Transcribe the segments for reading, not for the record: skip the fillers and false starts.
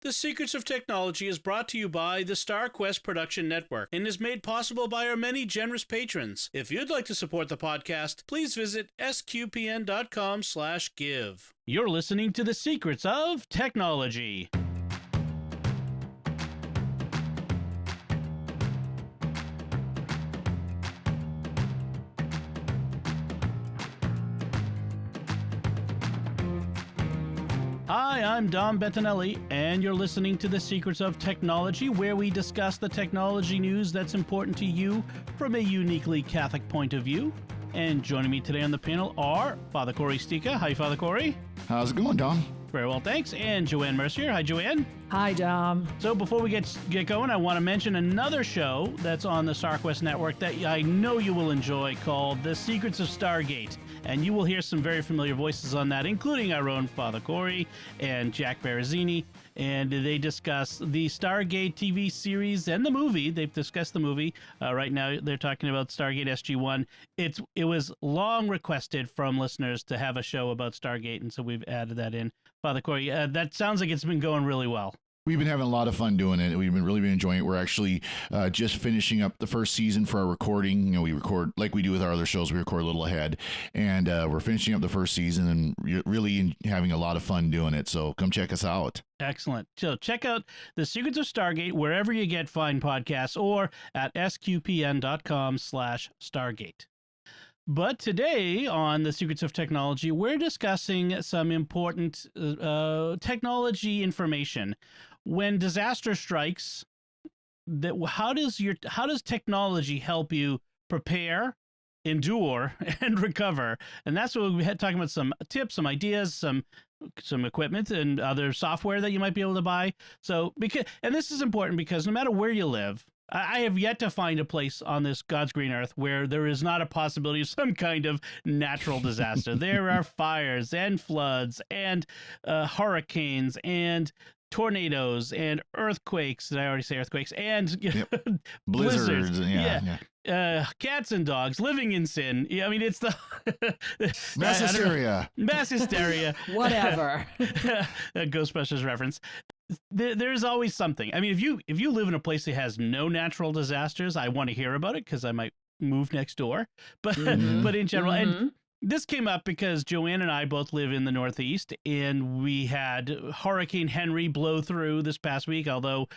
The Secrets of Technology is brought to you by the StarQuest Production Network and is made possible by our many generous patrons. If you'd like to support the podcast, please visit sqpn.com/give. You're listening to The Secrets of Technology. Hi, I'm Dom Bettinelli, and you're listening to The Secrets of Technology, where we discuss the technology news that's important to you from a uniquely Catholic point of view. And joining me today on the panel are Father Corey Stika. Hi, Father Corey. How's it going, Dom? Very well, thanks. And Joanne Mercier. Hi, Joanne. Hi, Dom. So before we get going, I want to mention another show that's on the StarQuest Network that I know you will enjoy, called The Secrets of Stargate. And you will hear some very familiar voices on that, including our own Father Corey and Jack Barazzini. And they discuss the Stargate TV series and the movie. They've discussed the movie. Right now, they're talking about Stargate SG-1. It was long requested from listeners to have a show about Stargate, and so we've added that in. Father Corey, that sounds like it's been going really well. We've been having a lot of fun doing it. We've been really enjoying it. We're actually just finishing up the first season for our recording. You know, we record like we do with our other shows. We record a little ahead, and we're finishing up the first season and really having a lot of fun doing it. So come check us out. Excellent. So check out The Secrets of Stargate wherever you get fine podcasts or at sqpn.com/Stargate. But today on The Secrets of Technology, we're discussing some important technology information. When disaster strikes, how does technology help you prepare, endure, and recover? And that's what we had talking about, some tips, some ideas, some equipment and other software that you might be able to buy. So and this is important because no matter where you live, I have yet to find a place on this God's green earth where there is not a possibility of some kind of natural disaster. There are fires and floods and hurricanes and tornadoes and earthquakes. Did I already say earthquakes? And blizzards. Yeah. Cats and dogs living in sin. Yeah, I mean, it's the mass hysteria. Mass hysteria. Whatever. A Ghostbusters reference. There's always something. I mean, if you live in a place that has no natural disasters, I want to hear about it because I might move next door. But but in general, and this came up because Joanne and I both live in the Northeast, and we had Hurricane Henry blow through this past week. Although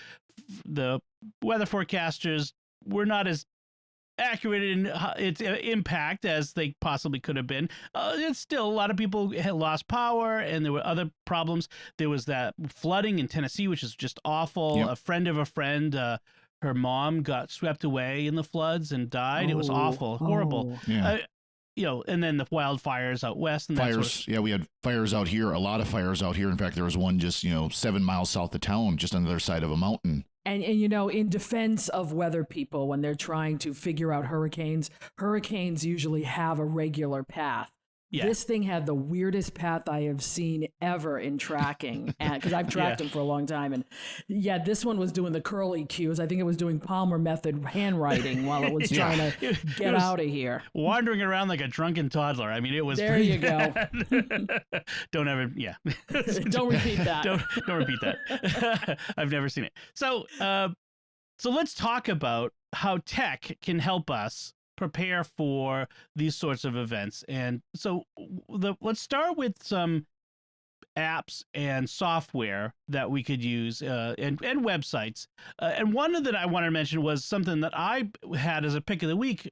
the weather forecasters were not as accurate in its impact as they possibly could have been. It's still, a lot of people had lost power, and there were other problems. There was that flooding in Tennessee, which is just awful. Yep. A friend of a friend, her mom got swept away in the floods and died. It was awful, horrible. Yeah. And then the wildfires out west. And fires, we had fires out here, a lot of fires out here. In fact, there was one just, 7 miles south of town, just on the other side of a mountain. And in defense of weather people, when they're trying to figure out hurricanes usually have a regular path. Yeah. This thing had the weirdest path I have seen ever in tracking, because I've tracked them for a long time. And this one was doing the curly cues. I think it was doing Palmer method handwriting while it was trying to get out of here. Wandering around like a drunken toddler. I mean, it was there. You go. Don't ever, Don't repeat that. Don't repeat that. I've never seen it. So let's talk about how tech can help us prepare for these sorts of events. And so let's start with some apps and software that we could use and websites. And one that I wanted to mention was something that I had as a pick of the week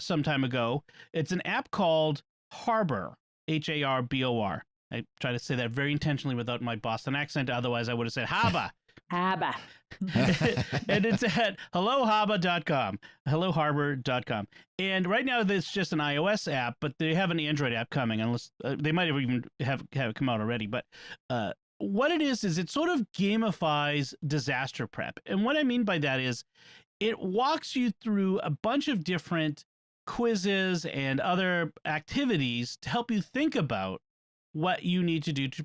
some time ago. It's an app called Harbor, Harbor. I try to say that very intentionally without my Boston accent. Otherwise, I would have said Haba. Haba. And it's at helloharbor.com. And right now, it's just an iOS app, but they have an Android app coming. Unless they might have even have it come out already. But what it is it sort of gamifies disaster prep. And what I mean by that is it walks you through a bunch of different quizzes and other activities to help you think about what you need to do to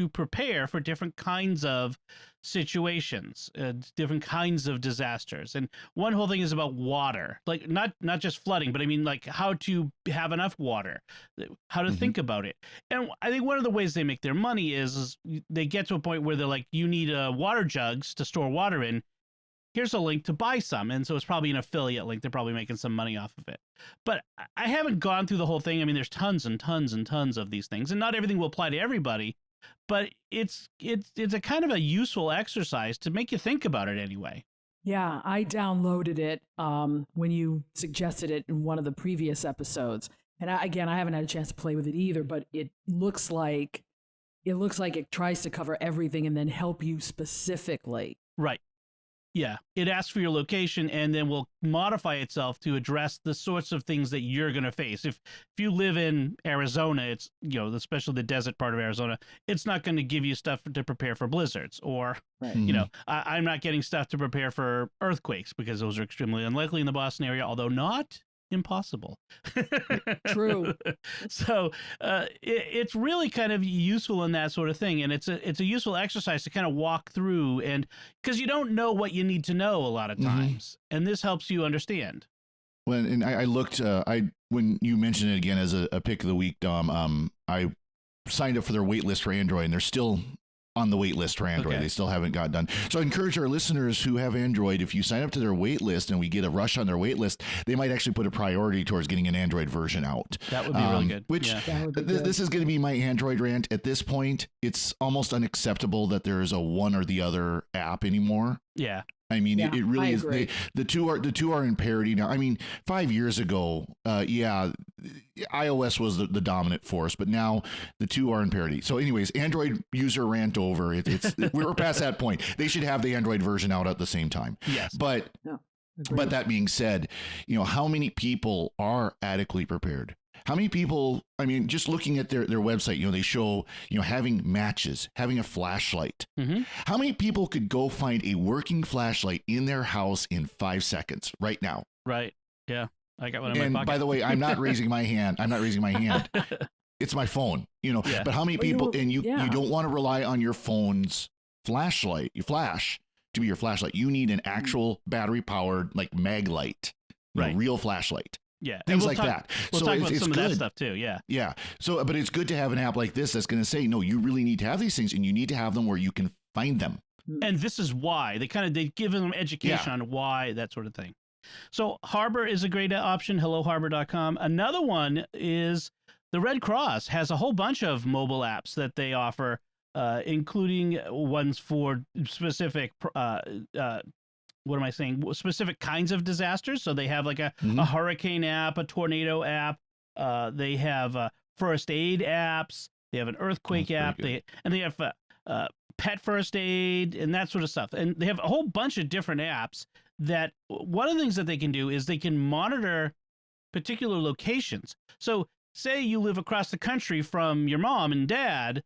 prepare for different kinds of situations, different kinds of disasters. And one whole thing is about water, like not just flooding, but I mean like how to have enough water, how to think about it. And I think one of the ways they make their money is they get to a point where they're like, you need water jugs to store water in. Here's a link to buy some. And so it's probably an affiliate link. They're probably making some money off of it. But I haven't gone through the whole thing. I mean, there's tons and tons and tons of these things, and not everything will apply to everybody. But it's a kind of a useful exercise to make you think about it anyway. Yeah, I downloaded it when you suggested it in one of the previous episodes. And I haven't had a chance to play with it either, but it looks like it tries to cover everything and then help you specifically. Right. Yeah, it asks for your location and then will modify itself to address the sorts of things that you're going to face. If you live in Arizona, it's, especially the desert part of Arizona, it's not going to give you stuff to prepare for blizzards, or, I'm not getting stuff to prepare for earthquakes because those are extremely unlikely in the Boston area, although not impossible. True. So it's really kind of useful in that sort of thing, and it's a useful exercise to kind of walk through, and because you don't know what you need to know a lot of times, and this helps you understand. Well, and I looked, when you mentioned it again as a pick of the week, Dom, I signed up for their wait list for Android, and they're still on the wait list for Android. Okay. They still haven't got done. So I encourage our listeners who have Android, if you sign up to their wait list and we get a rush on their wait list, they might actually put a priority towards getting an Android version out. That would be really good. Which this is going to be my Android rant. At this point, it's almost unacceptable that there is a one or the other app anymore. Yeah. I mean, it really is. The two are in parity now. I mean, 5 years ago, iOS was the dominant force, but now the two are in parity. So, anyways, Android user rant over. We're past that point. They should have the Android version out at the same time. Yes, but that being said, how many people are adequately prepared? How many people, I mean, just looking at their website, they show, having matches, having a flashlight. How many people could go find a working flashlight in their house in 5 seconds right now? Right. Yeah. I got one in my my pocket. And by the way, I'm not raising my hand. It's my phone, But how many people, you don't want to rely on your phone's flashlight, your flash to be your flashlight. You need an actual battery powered, like mag light, real flashlight. Yeah, things like that. We'll talk about some of that stuff too. Yeah. Yeah. So, but it's good to have an app like this that's going to say, no, you really need to have these things, and you need to have them where you can find them. And this is why they give them education on why, that sort of thing. So Harbor is a great option. HelloHarbor.com. Another one is the Red Cross has a whole bunch of mobile apps that they offer, including ones for specific specific kinds of disasters. So they have like a hurricane app, a tornado app. They have first aid apps. They have an earthquake app. They have pet first aid and that sort of stuff. And they have a whole bunch of different apps that one of the things that they can do is they can monitor particular locations. So say you live across the country from your mom and dad,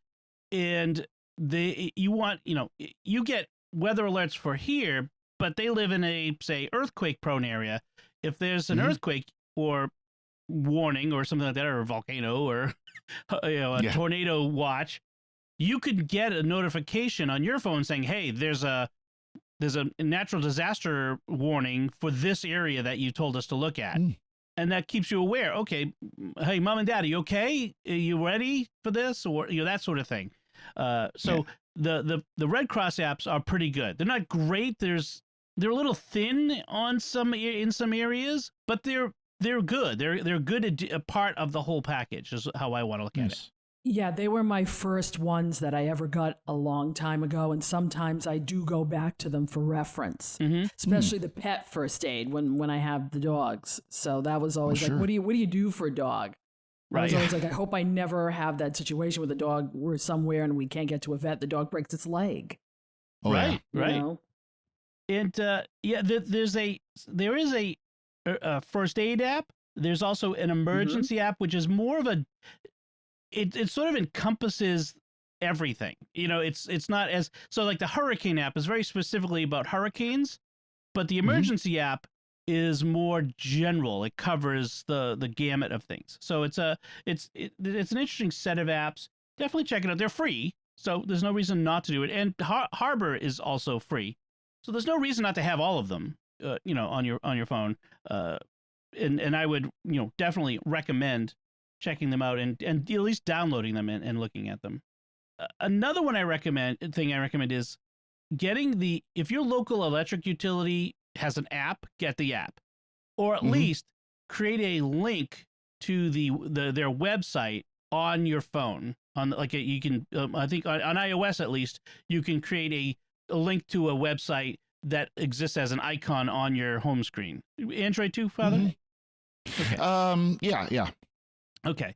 and you get weather alerts for here, but they live in a, say, earthquake-prone area. If there's an earthquake or warning or something like that, or a volcano or a tornado watch, you could get a notification on your phone saying, "Hey, there's a natural disaster warning for this area that you told us to look at," and that keeps you aware. Okay, hey, mom and dad, are you okay? Are you ready for this, or that sort of thing? The Red Cross apps are pretty good. They're not great. They're a little thin in some areas, but they're good. They're good a part of the whole package is how I want to look at it. Yeah, they were my first ones that I ever got a long time ago, and sometimes I do go back to them for reference, especially the pet first aid when I have the dogs. So that was always what do you do for a dog? Right. I was always like, I hope I never have that situation with a dog. We're somewhere and we can't get to a vet. The dog breaks its leg. Oh, right. And there is a first aid app. There's also an emergency app, which is more of a. It sort of encompasses everything. It's not as so like the hurricane app is very specifically about hurricanes, but the emergency app is more general. It covers the gamut of things. So it's an interesting set of apps. Definitely check it out. They're free. So there's no reason not to do it. And Harbor is also free, so there's no reason not to have all of them. On your phone. And I would definitely recommend checking them out and at least downloading them and looking at them. Another one I recommend is getting if your local electric utility has an app, get the app, or at least create a link to their website on your phone. You can I think on iOS at least you can create a link to a website that exists as an icon on your home screen. Android too, Father? Okay. Yeah. Okay.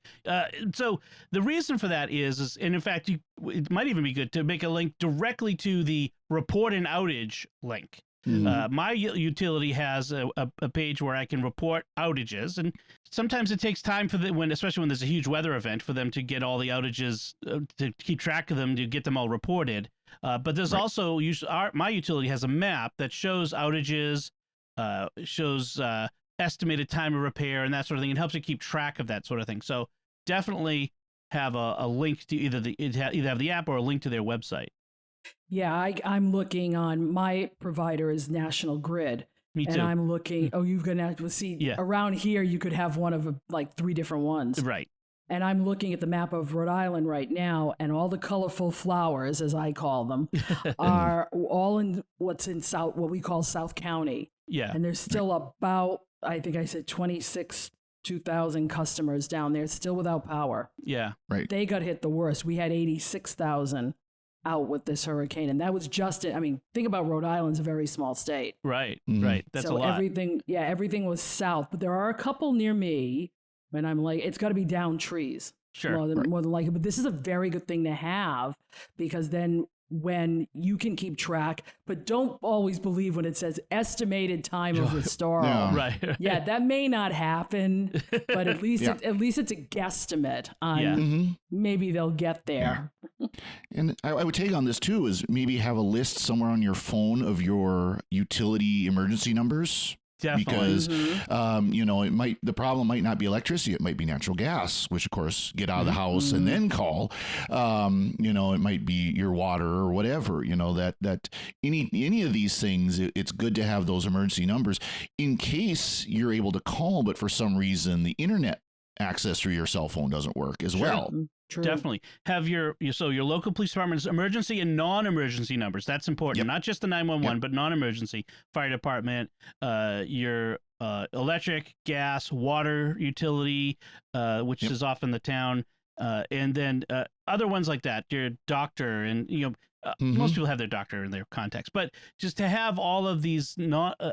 So the reason for that is, and in fact, it might even be good to make a link directly to the report an outage link. My utility has a page where I can report outages, and sometimes it takes time especially when there's a huge weather event, for them to get all the outages, to keep track of them, to get them all reported. But there's also my utility has a map that shows outages, shows estimated time of repair, and that sort of thing. It helps you keep track of that sort of thing. So definitely have a link to either have the app or a link to their website. Yeah, I'm looking on my provider is National Grid. Me too. And I'm looking. Oh, you've got to see around here. You could have one of like 3 different ones. Right. And I'm looking at the map of Rhode Island right now, and all the colorful flowers, as I call them, are all in what we call South County. Yeah. And there's still about, I think I said 2,000 customers down there still without power. Yeah. Right. They got hit the worst. We had 86,000 out with this hurricane, and that was just think about Rhode Island's a very small state. Right. Right. That's a lot. Everything was south, but there are a couple near me, and I'm like, it's got to be down trees. Sure. More than likely. But this is a very good thing to have, because then when you can keep track, but don't always believe when it says estimated time of restore. Yeah. Right. Yeah, that may not happen, but at least it's a guesstimate on maybe they'll get there. Yeah. And I would take on this too is maybe have a list somewhere on your phone of your utility emergency numbers. Definitely. Because, the problem might not be electricity. It might be natural gas, which, of course, get out of the house and then call. It might be your water or whatever, that any of these things, it's good to have those emergency numbers in case you're able to call, but for some reason, the internet access through your cell phone doesn't work as well. True. Definitely have your local police department's emergency and non-emergency numbers. That's important. Not just the 911, but non-emergency, fire department, your electric, gas, water utility, which is often the town, and then other ones like that. Your doctor, and most people have their doctor in their contacts, but just to have all of these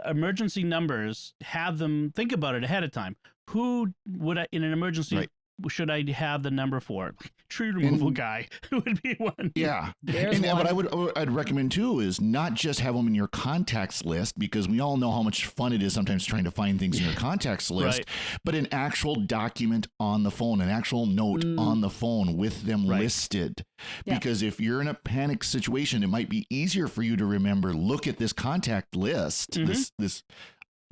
emergency numbers, have them think about it ahead of time. Who would I in an emergency? Right. Should I have the number for? Tree removal guy would be one. Yeah. What I'd recommend too is not just have them in your contacts list, because we all know how much fun it is sometimes trying to find things in your contacts list, but an actual document on the phone, an actual note on the phone with them listed. Yeah. Because if you're in a panic situation, it might be easier for you to remember, look at this contact list, this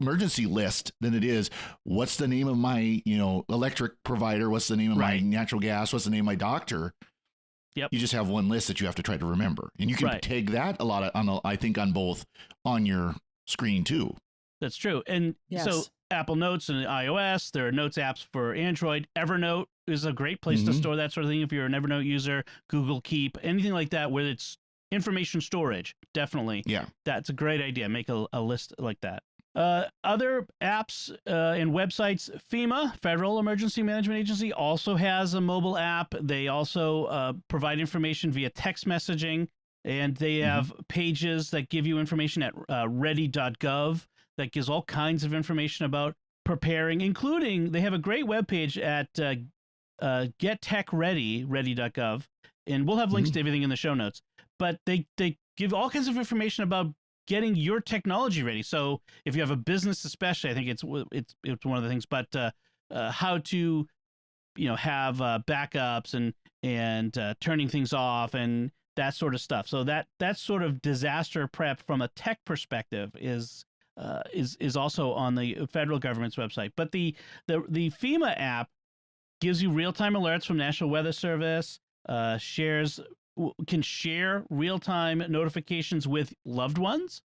emergency list, than it is what's the name of my electric provider, what's the name of my natural gas, what's the name of my doctor. You just have one list that you have to try to remember, and you can tag that I think on both on your screen too. That's true. And so Apple Notes and iOS, there are Notes apps for Android. Evernote is a great place to store that sort of thing if you're an Evernote user. Google Keep, anything like that where it's information storage. Definitely. Yeah, that's a great idea. Make a list like that. Other apps and websites, FEMA, Federal Emergency Management Agency, also has a mobile app. They also provide information via text messaging, and they have pages that give you information at ready.gov that gives all kinds of information about preparing, including they have a great webpage at ready.gov, and we'll have links to everything in the show notes. But they give all kinds of information about getting your technology ready. So if you have a business, especially, I think it's one of the things. But how to, have backups and turning things off and that sort of stuff. So that sort of disaster prep from a tech perspective is also on the federal government's website. But the FEMA app gives you real-time alerts from National Weather Service, shares can share real-time notifications with loved ones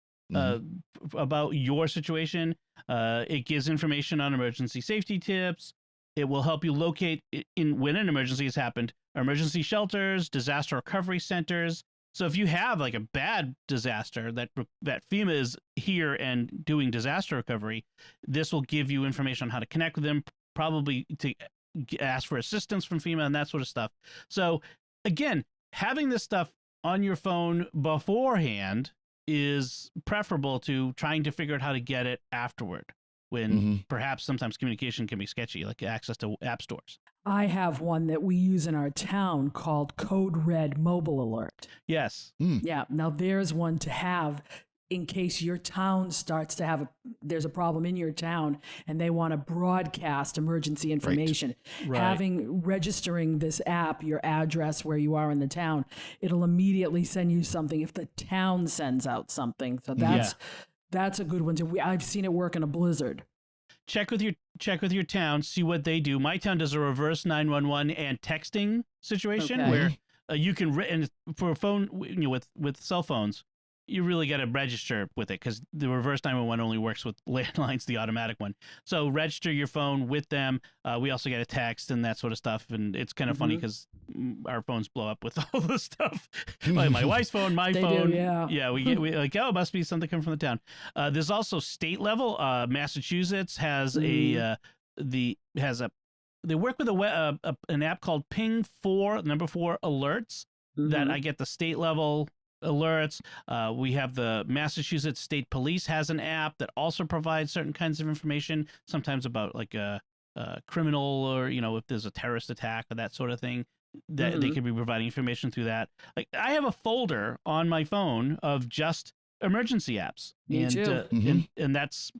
about your situation. It gives information on emergency safety tips. It will help you locate when an emergency has happened, emergency shelters, disaster recovery centers. So if you have like a bad disaster that FEMA is here and doing disaster recovery, this will give you information on how to connect with them, probably to ask for assistance from FEMA and that sort of stuff. So again, having this stuff on your phone beforehand is preferable to trying to figure out how to get it afterward, when perhaps sometimes communication can be sketchy, like access to app stores. I have one that we use in our town called Code Red Mobile Alert. Yes. Yeah. Now there's one to have in case your town starts to have there's a problem in your town and they want to broadcast emergency information. Right. Registering this app, your address where you are in the town, it'll immediately send you something if the town sends out something. So that's a good one too. I've seen it work in a blizzard. Check with your town, see what they do. My town does a reverse 911 and texting situation where you can and for a phone, with cell phones, you really got to register with it because the reverse 911 only works with landlines, the automatic one. So register your phone with them. We also get a text and that sort of stuff. And it's kind of funny because our phones blow up with all this stuff. Like my wife's phone, my phone. Yeah, we like, oh, it must be something coming from the town. There's also state level. Massachusetts has they work with an app called Ping 4 alerts that I get the state level alerts. We have the Massachusetts State Police has an app that also provides certain kinds of information, sometimes about like a criminal or, if there's a terrorist attack or that sort of thing, that they could be providing information through that. Like I have a folder on my phone of just emergency apps. Me too. And that's,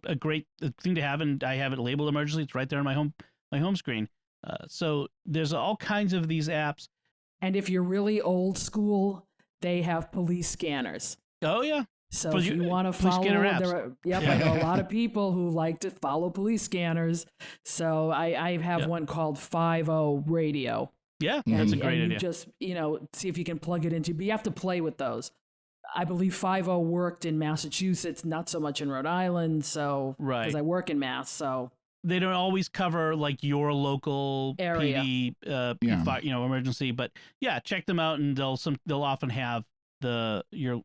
a great thing to have. And I have it labeled emergency. It's right there on my home screen. So there's all kinds of these apps. And if you're really old school, they have police scanners. Oh, yeah. So if you want to follow, I know a lot of people who like to follow police scanners. So I have one called 50 Radio. Yeah, that's a great and idea. You just, see if you can plug it into, but you have to play with those. I believe 50 worked in Massachusetts, not so much in Rhode Island. So, because I work in Mass, so. They don't always cover like your local area, PD, emergency, but yeah, check them out, and they'll often have your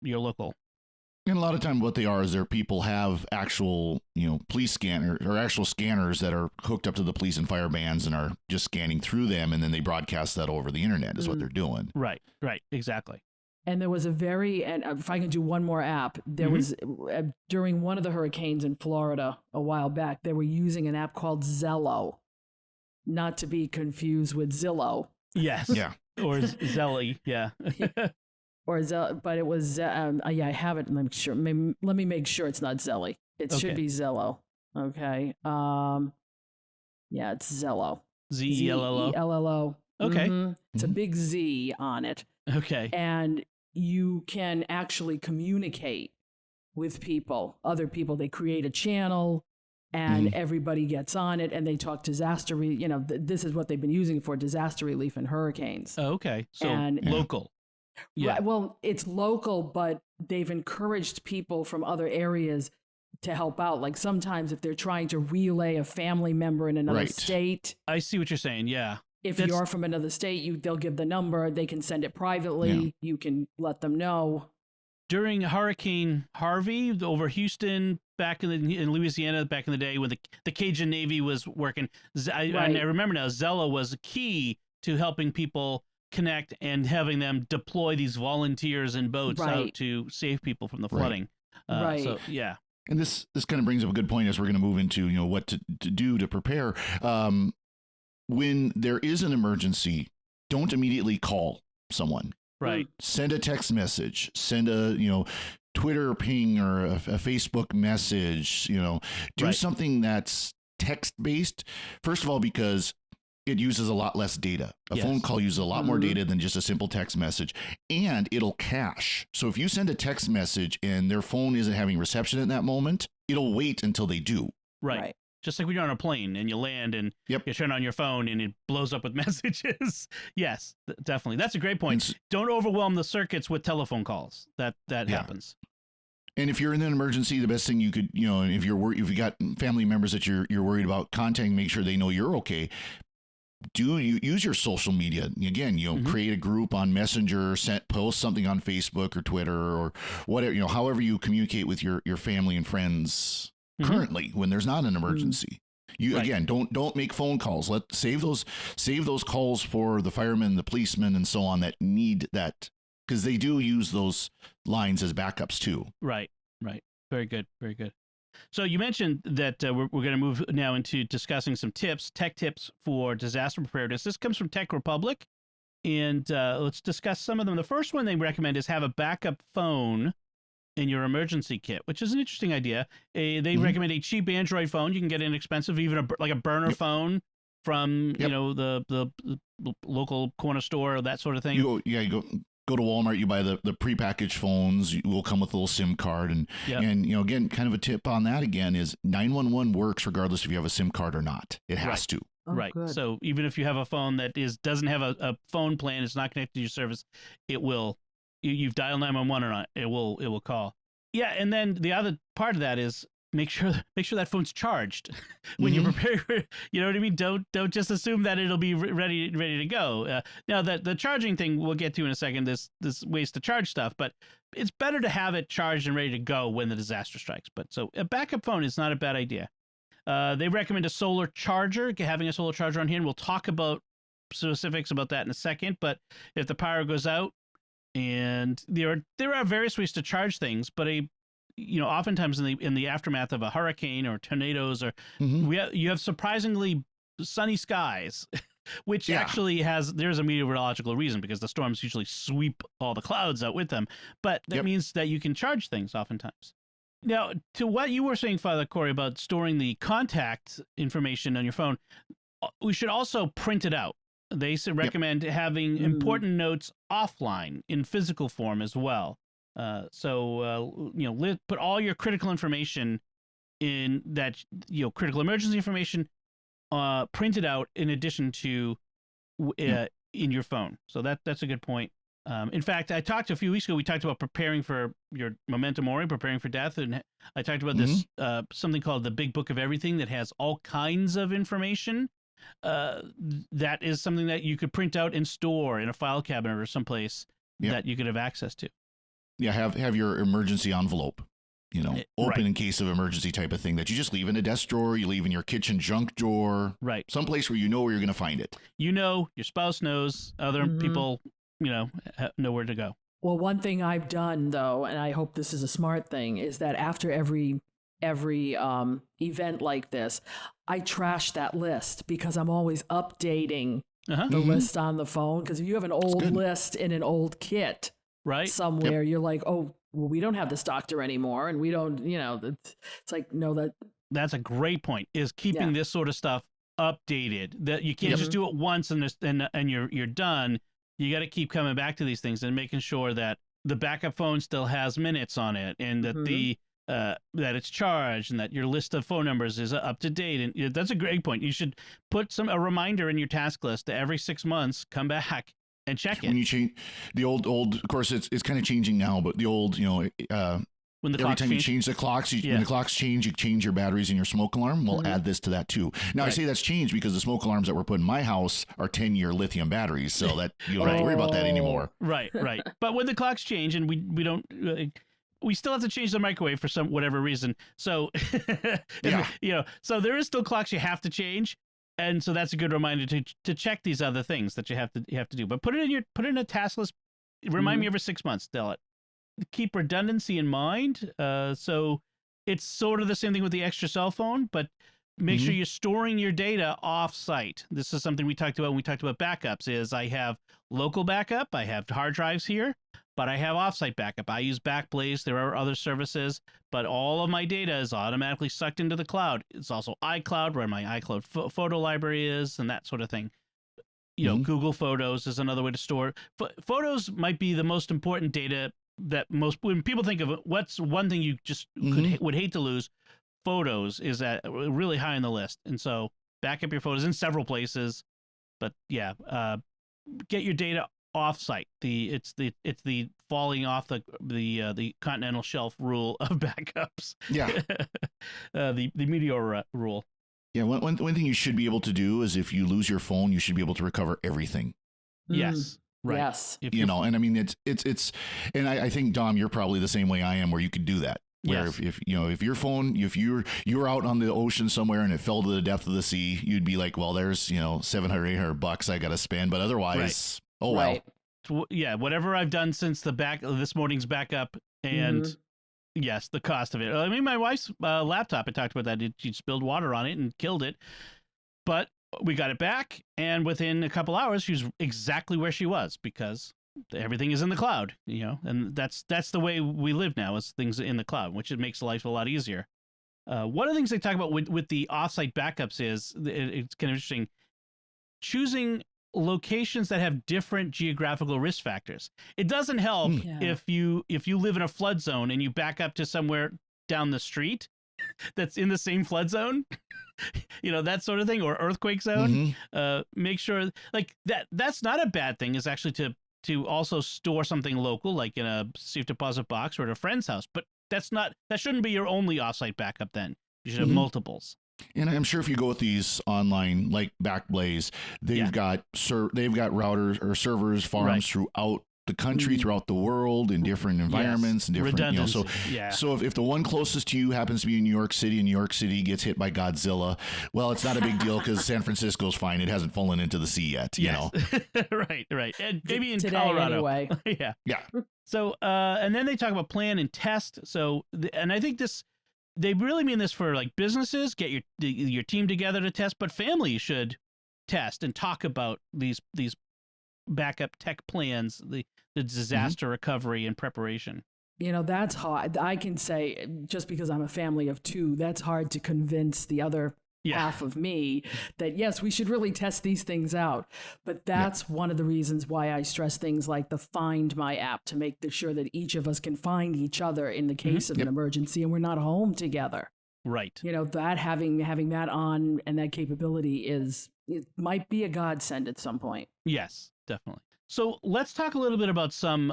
local. And a lot of time, what they are is people have actual police scanners or actual scanners that are hooked up to the police and fire bands and are just scanning through them, and then they broadcast that over the internet. Is what they're doing. Right, exactly. And there was and if I can do one more app, there was during one of the hurricanes in Florida a while back, they were using an app called Zello, not to be confused with Zillow. Yes. Yeah. Or Zelly. Yeah. Or Zello, but it was, I have it. Let me make sure it's not Zelly. It should be Zello. Okay. It's Zello. Zello. Zello. Okay. It's a big Z on it. Okay. And you can actually communicate with other people. They create a channel and everybody gets on it and they talk disaster. This is what they've been using for disaster relief and hurricanes. Oh, okay. So local. Yeah. Right, well, it's local, but they've encouraged people from other areas to help out. Like sometimes if they're trying to relay a family member in another state. I see what you're saying. Yeah. If you're from another state, they'll give the number. They can send it privately. Yeah. You can let them know. During Hurricane Harvey over Houston, back in Louisiana, back in the day when the Cajun Navy was working, I remember now, Zello was key to helping people connect and having them deploy these volunteers and boats out to save people from the flooding. So, yeah. And this kind of brings up a good point as we're going to move into what to do to prepare. When there is an emergency, don't immediately call someone. Right. Send a text message, send a, Twitter ping or a Facebook message, do something that's text based. First of all, because it uses a lot less data. A phone call uses a lot more data than just a simple text message, and it'll cache. So if you send a text message and their phone isn't having reception at that moment, it'll wait until they do. Right. Just like when you're on a plane and you land and Yep. you turn on your phone and it blows up with messages. Yes, definitely. That's a great point. Don't overwhelm the circuits with telephone calls. That happens. And if you're in an emergency, the best thing you could, if you're worried, if you got family members that you're worried about contacting, make sure they know you're okay. Use your social media again. Create a group on Messenger, post something on Facebook or Twitter or whatever. However you communicate with your family and friends currently when there's not an emergency. Again, don't make phone calls. Save those calls for the firemen, the policemen, and so on that need that, because they do use those lines as backups too. Right. Very good. So you mentioned that we're going to move now into discussing some tech tips for disaster preparedness. This comes from Tech Republic, and let's discuss some of them. The first one they recommend is have a backup phone in your emergency kit, which is an interesting idea. They recommend a cheap Android phone. You can get inexpensive, even a burner phone from the local corner store, that sort of thing. You go to Walmart, you buy the prepackaged phones. You will come with a little SIM card, and again, kind of a tip on that again is 911 works regardless if you have a SIM card or not. It has to. Oh, right. Good. So even if you have a phone that doesn't have a phone plan, it's not connected to your service, it will. You've dialed 911 or not, it will call. Yeah, and then the other part of that is make sure that phone's charged when you prepare. You know what I mean? Don't just assume that it'll be ready to go. Now that the charging thing we'll get to in a second. There's ways to charge stuff, but it's better to have it charged and ready to go when the disaster strikes. But so a backup phone is not a bad idea. They recommend a solar charger. Having a solar charger on hand. We'll talk about specifics about that in a second. But if the power goes out, and there are various ways to charge things, but oftentimes in the aftermath of a hurricane or tornadoes, or you have surprisingly sunny skies, which actually there's a meteorological reason, because the storms usually sweep all the clouds out with them. But that means that you can charge things oftentimes. Now, to what you were saying, Father Corey, about storing the contact information on your phone, we should also print it out. They recommend having important notes offline in physical form as well. Put all your critical information in that, critical emergency information, printed out in addition to in your phone. So that's a good point. In fact, I talked a few weeks ago, we talked about preparing for your memento mori, preparing for death. And I talked about this, something called the Big Book of Everything that has all kinds of information. That is something that you could print out and store in a file cabinet or someplace that you could have access to. Yeah, have your emergency envelope, open in case of emergency type of thing that you just leave in a desk drawer, you leave in your kitchen junk drawer, right? Someplace where where you're going to find it. Your spouse knows, other people, know where to go. Well, one thing I've done though, and I hope this is a smart thing, is that after every event like this, I trash that list, because I'm always updating the list on the phone. Because if you have an old list in an old kit somewhere, you're like, oh, well, we don't have this doctor anymore, and we don't, it's like, no, that's a great point, is keeping this sort of stuff updated. That you can't just do it once and you're done. You got to keep coming back to these things and making sure that the backup phone still has minutes on it, and that that it's charged, and that your list of phone numbers is up to date. And that's a great point. You should put a reminder in your task list to every 6 months come back and check it. When you change the old, of course, it's kind of changing now, but the old, when the every time you change the clocks, when the clocks change, you change your batteries in your smoke alarm. We'll add this to that too. Now I say that's changed because the smoke alarms that were put in my house are 10-year lithium batteries, so that you don't have to worry about that anymore. Right. But when the clocks change, and we don't. We still have to change the microwave for whatever reason. So, so there is still clocks you have to change, and so that's a good reminder to check these other things that you have to do. But put it in a task list. Remind me every 6 months, Tell it. Keep redundancy in mind. So it's sort of the same thing with the extra cell phone, but make sure you're storing your data off-site. This is something we talked about when we talked about backups. Is I have local backup, I have hard drives here, but I have off-site backup. I use Backblaze. There are other services, but all of my data is automatically sucked into the cloud. It's also iCloud, where my iCloud photo library is, and that sort of thing. Google Photos is another way to store. Photos might be the most important data that when people think of it, what's one thing you just would hate to lose? photos is at really high on the list, and so back up your photos in several places. But yeah, get your data off-site. It's the falling off the continental shelf rule of backups. Yeah. The meteor rule. Yeah, one thing you should be able to do is if you lose your phone, you should be able to recover everything. Yes. Right. Yes. You know, and I mean, it's, and I think, Dom, you're probably the same way I am, where you could do that. Where Yes. if you know, if your phone, if you're out on the ocean somewhere and it fell to the depth of the sea, you'd be like, well, there's, you know, $700-800 I got to spend. But otherwise, oh, well. Right. Yeah, whatever I've done since this morning's backup, and yes, the cost of it. I mean, my wife's laptop, I talked about that. She spilled water on it and killed it, but we got it back, and within a couple hours, she was exactly where she was because everything is in the cloud, you know, and that's the way we live now, is things in the cloud, which it makes life a lot easier. One of the things they talk about with the offsite backups is it's kind of interesting, choosing locations that have different geographical risk factors. It doesn't help if you live in a flood zone and you back up to somewhere down the street that's in the same flood zone, you know, that sort of thing, or earthquake zone. Make sure like that's not a bad thing, is actually to also store something local, like in a safe deposit box or at a friend's house. But that shouldn't be your only offsite backup. Then you should have multiples. And I'm sure if you go with these online, like Backblaze, they've got routers or servers farms throughout the country, throughout the world, in different environments and different, you know, so if the one closest to you happens to be in New York City, and New York City gets hit by Godzilla, well, it's not a big deal because San Francisco's fine. It hasn't fallen into the sea yet, you know? Right. And maybe in Today, Colorado. anyway. Yeah. So, and then they talk about plan and test. So, and I think they really mean this for like businesses, get your team together to test, but family should test and talk about these backup tech plans, the disaster recovery and preparation. You know, that's hard. I can say, just because I'm a family of two, that's hard to convince the other half of me that, yes, we should really test these things out. But that's one of the reasons why I stress things like the Find My app, to make sure that each of us can find each other in the case of an emergency and we're not home together. Right. You know, that having that on and that capability it might be a godsend at some point. Yes, definitely. So let's talk a little bit about some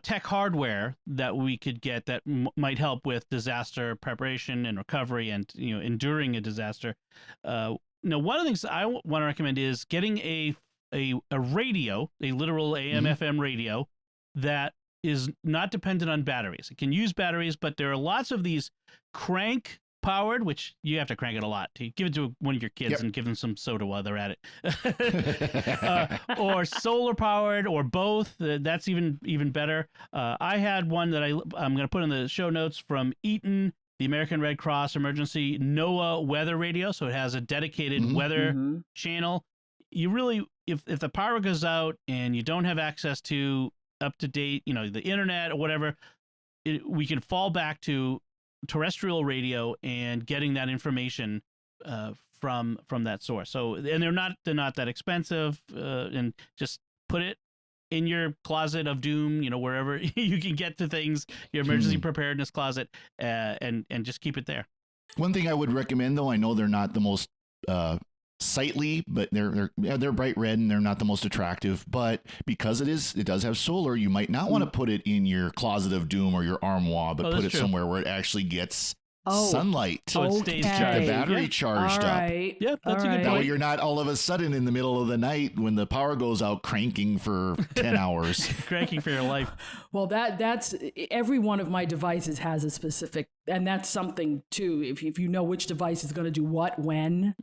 tech hardware that we could get that might help with disaster preparation and recovery, and, you know, enduring a disaster. Now, one of the things I want to recommend is getting a radio, a literal AM FM radio that is not dependent on batteries. It can use batteries, but there are lots of these crank powered, which you have to crank it a lot. To give it to one of your kids and give them some soda while they're at it, or solar powered, or both. That's even better. I had one that I'm going to put in the show notes from Eaton, the American Red Cross Emergency NOAA weather radio. So it has a dedicated weather channel. You really, if the power goes out and you don't have access to up to date, you know, the internet or whatever, we can fall back to terrestrial radio and getting that information from that source. So, and they're not that expensive, and just put it in your closet of doom, you know, wherever you can get to things, your emergency preparedness closet, and just keep it there. One thing I would recommend, though, I know they're not the most sightly, but they're bright red and they're not the most attractive, but because it does have solar, you might not want to put it in your closet of doom or your armoire, but put it somewhere where it actually gets sunlight, so it stays keep charged. the battery charged up. Yep, that's a good point. That way you're not all of a sudden in the middle of the night when the power goes out cranking for 10 hours. Cranking for your life. Well, that's every one of my devices has a specific, and that's something too. If you know which device is going to do what when,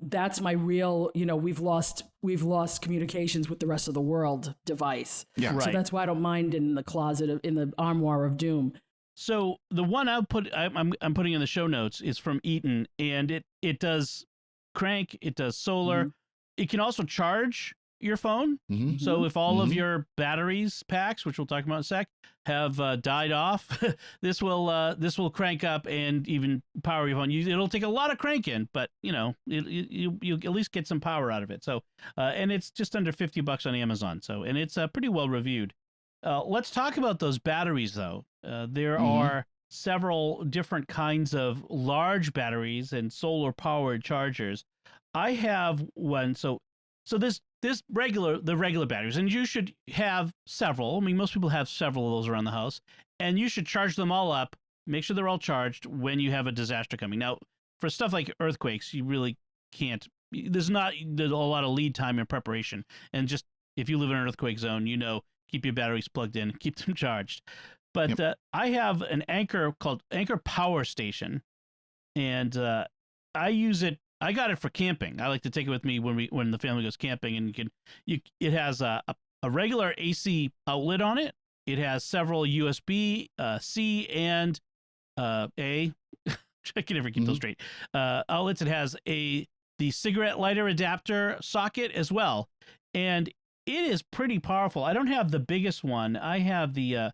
that's my real. You know, we've lost communications with the rest of the world device. Yeah, so that's why I don't mind in the closet in the armoire of doom. So the one I'm putting in the show notes is from Eaton, and it does crank, it does solar, it can also charge your phone. So if all of your batteries packs, which we'll talk about in a sec, have died off, this will crank up and even power your phone. It'll take a lot of cranking, but you know you at least get some power out of it. So and it's just under $50 on Amazon. So, and it's pretty well reviewed. Let's talk about those batteries, though. There are several different kinds of large batteries and solar powered chargers. I have one. So this regular batteries, and you should have several. I mean, most people have several of those around the house, and you should charge them all up. Make sure they're all charged when you have a disaster coming. Now, for stuff like earthquakes, you really can't. There's a lot of lead time in preparation, and just if you live in an earthquake zone, keep your batteries plugged in, keep them charged. But I have an Anchor called Anchor Power Station, and I use it. I got it for camping. I like to take it with me when the family goes camping, and it has a regular AC outlet on it. It has several USB C and A. I can never keep those straight. Outlets. It has the cigarette lighter adapter socket as well, and it is pretty powerful. I don't have the biggest one. I have the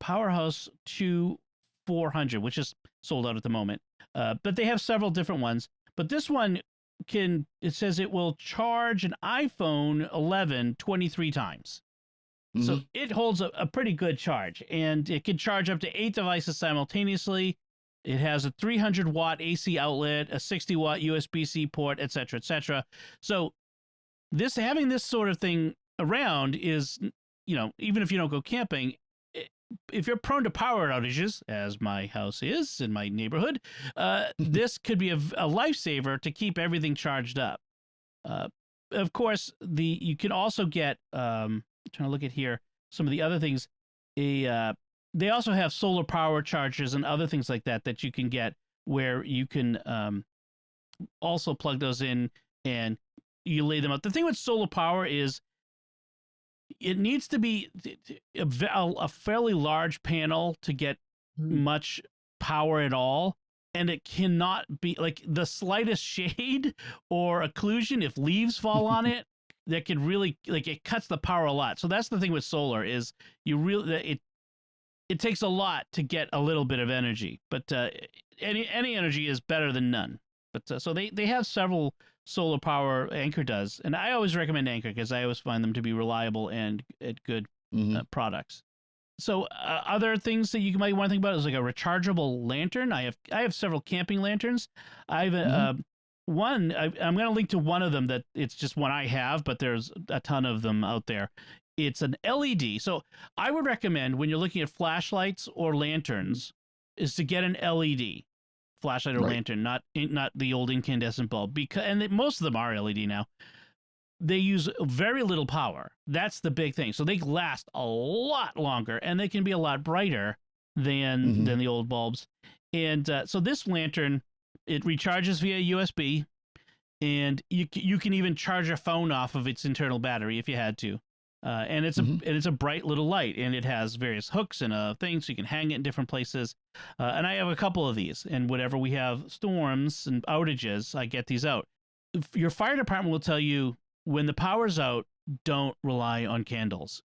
Powerhouse 2400, which is sold out at the moment. But they have several different ones. But this one it says it will charge an iPhone 11 23 times. So it holds a pretty good charge, and it can charge up to 8 devices simultaneously. It has a 300-watt AC outlet, a 60-watt USB-C port, et cetera, et cetera. So having this sort of thing around is, even if you don't go camping, if you're prone to power outages, as my house is in my neighborhood, this could be a lifesaver to keep everything charged up. Of course, you can also get, I'm trying to look at here, some of the other things. They also have solar power chargers and other things like that you can get, where you can also plug those in and you lay them out. The thing with solar power is it needs to be a fairly large panel to get much power at all. And it cannot be like the slightest shade or occlusion. If leaves fall on it, that could really, it cuts the power a lot. So that's the thing with solar is it takes a lot to get a little bit of energy, but any energy is better than none. But so they have several solar power. Anchor does, and I always recommend Anchor because I always find them to be reliable and good products. So other things that you might want to think about is like a rechargeable lantern. I have several camping lanterns. I have one. I'm going to link to one of them that it's just one I have, but there's a ton of them out there. It's an LED. So I would recommend when you're looking at flashlights or lanterns is to get an LED flashlight or lantern, not the old incandescent bulb, because most of them are LED now. They use very little power. That's the big thing. So they last a lot longer, and they can be a lot brighter than the old bulbs. And so this lantern, it recharges via USB, and you can even charge a phone off of its internal battery if you had to. And it's a bright little light, and it has various hooks and things so you can hang it in different places. And I have a couple of these, and whenever we have storms and outages, I get these out. Your fire department will tell you when the power's out, don't rely on candles.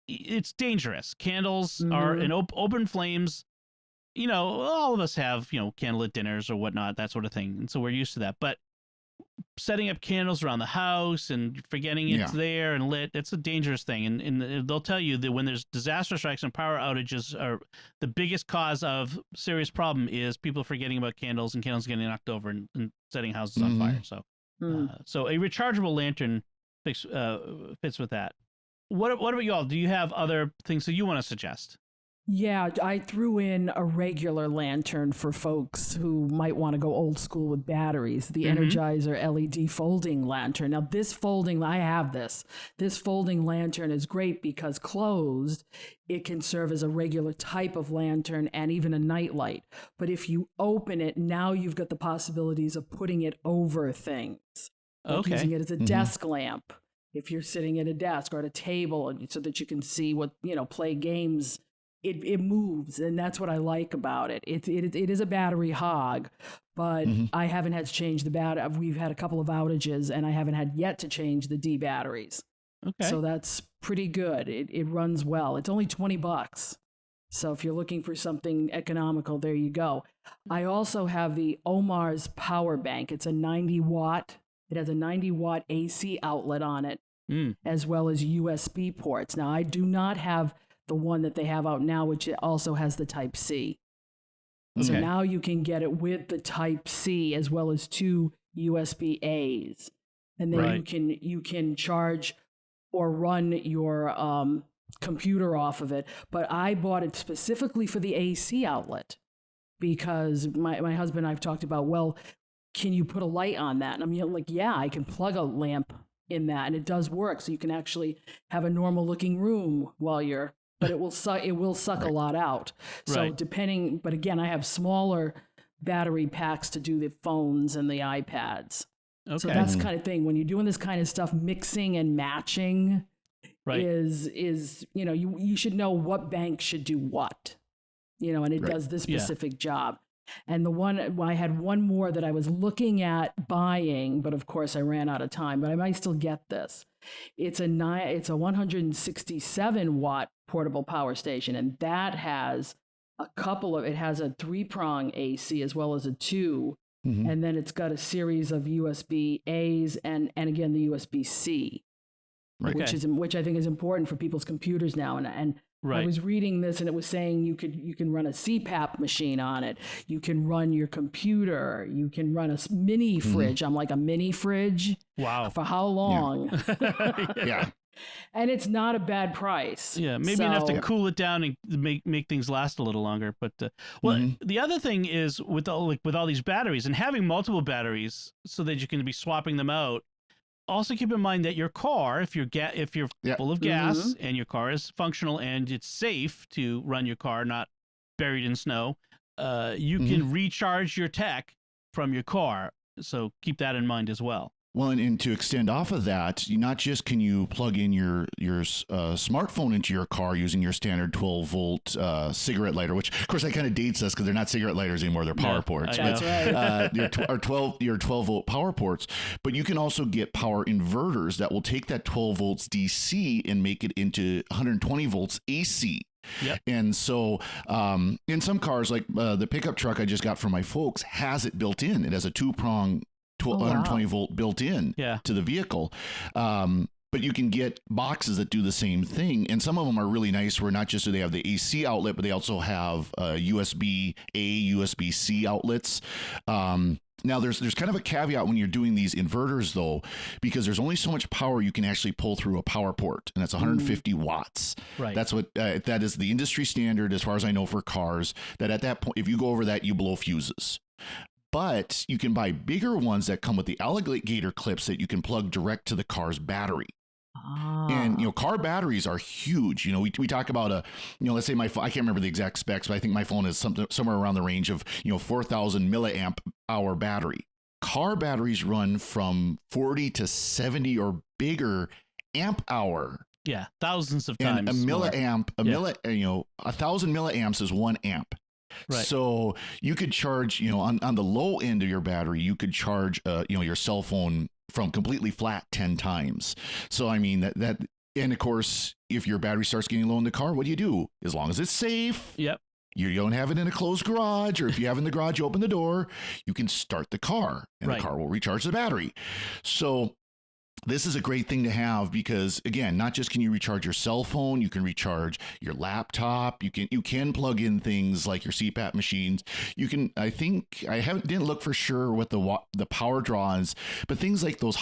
It's dangerous. Candles are in open flames. All of us have candlelit dinners or whatnot, that sort of thing, and so we're used to that. But setting up candles around the house and forgetting it's there and lit, that's a dangerous thing. And they'll tell you that when there's disaster strikes and power outages, are the biggest cause of serious problem is people forgetting about candles and candles getting knocked over and setting houses on fire. So so a rechargeable lantern fits with that. What about you all? Do you have other things that you want to suggest? Yeah, I threw in a regular lantern for folks who might want to go old school with batteries, the Energizer LED folding lantern. Now, I have this. This folding lantern is great because closed, it can serve as a regular type of lantern and even a nightlight. But if you open it, now you've got the possibilities of putting it over things. Like using it as a desk lamp if you're sitting at a desk or at a table so that you can see play games. It moves, and that's what I like about it. It is a battery hog, but I haven't had to change the battery. We've had a couple of outages, and I haven't had yet to change the D batteries. Okay. So that's pretty good. It runs well. It's only $20. So if you're looking for something economical, there you go. I also have the Omar's power bank. It's a 90-watt. It has a 90-watt AC outlet on it, as well as USB ports. Now, I do not have the one that they have out now, which also has the Type-C. So Okay. now you can get it with the Type C as well as 2 USB A's. And then Right. you can charge or run your computer off of it. But I bought it specifically for the AC outlet because my husband and I've talked about, well, can you put a light on that? And I'm like, yeah, I can plug a lamp in that, and it does work. So you can actually have a normal looking room while you're, but it will suck a lot out. So Right. depending, but again, I have smaller battery packs to do the phones and the iPads. Okay. So that's the kind of thing when you're doing this kind of stuff, mixing and matching Right. is you should know what bank should do what, and it Right. does this Yeah. specific job. And I had one more that I was looking at buying, but of course I ran out of time, but I might still get this. It's a 167 watt portable power station, and that has it has a 3-prong AC as well as a 2. Mhm. And then it's got a series of USB A's and again the USB C, Right. which I think is important for people's computers now. And I Right. was reading this, and it was saying you can run a CPAP machine on it. You can run your computer. You can run a mini fridge. I'm like, a mini fridge Wow. for how long? Yeah. And it's not a bad price. Yeah, maybe enough to So- cool it down and make things last a little longer. But the other thing is with all these batteries and having multiple batteries so that you can be swapping them out. Also keep in mind that your car, if you're Yeah. full of gas and your car is functional and it's safe to run your car, not buried in snow, you can recharge your tech from your car. So keep that in mind as well. Well, and to extend off of that, not just can you plug in your smartphone into your car using your standard 12-volt cigarette lighter, which of course that kind of dates us because they're not cigarette lighters anymore; they're power Yeah, ports. I know. That's right. Your 12-volt power ports, but you can also get power inverters that will take that 12 volts DC and make it into 120 volts AC. Yep. And so in some cars, like the pickup truck I just got from my folks, has it built in. It has a 2-prong 120 volt built in to the vehicle. But you can get boxes that do the same thing. And some of them are really nice where not just do they have the AC outlet, but they also have USB-A, USB-C outlets. Now, there's kind of a caveat when you're doing these inverters, though, because there's only so much power you can actually pull through a power port, and that's 150 watts. Right. That's what that is the industry standard, as far as I know, for cars. That at that point, if you go over that, you blow fuses. But you can buy bigger ones that come with the alligator clips that you can plug direct to the car's battery. And car batteries are huge. We talk about let's say my phone, I can't remember the exact specs, but I think my phone is somewhere around the range of 4,000 milliamp hour battery. Car batteries run from 40 to 70 or bigger amp hour. Yeah, thousands of times. And a milliamp, more. 1,000 milliamps is 1 amp. Right. So you could charge, on the low end of your battery, you could charge, your cell phone from completely flat 10 times. So, I mean, that, and of course, if your battery starts getting low in the car, what do? As long as it's safe. Yep. You don't have it in a closed garage, or if you have in the garage, you open the door, you can start the car and the car will recharge the battery. So this is a great thing to have because, again, not just can you recharge your cell phone, you can recharge your laptop. You can plug in things like your CPAP machines. You can, I think, didn't look for sure what the power draw is, but things like those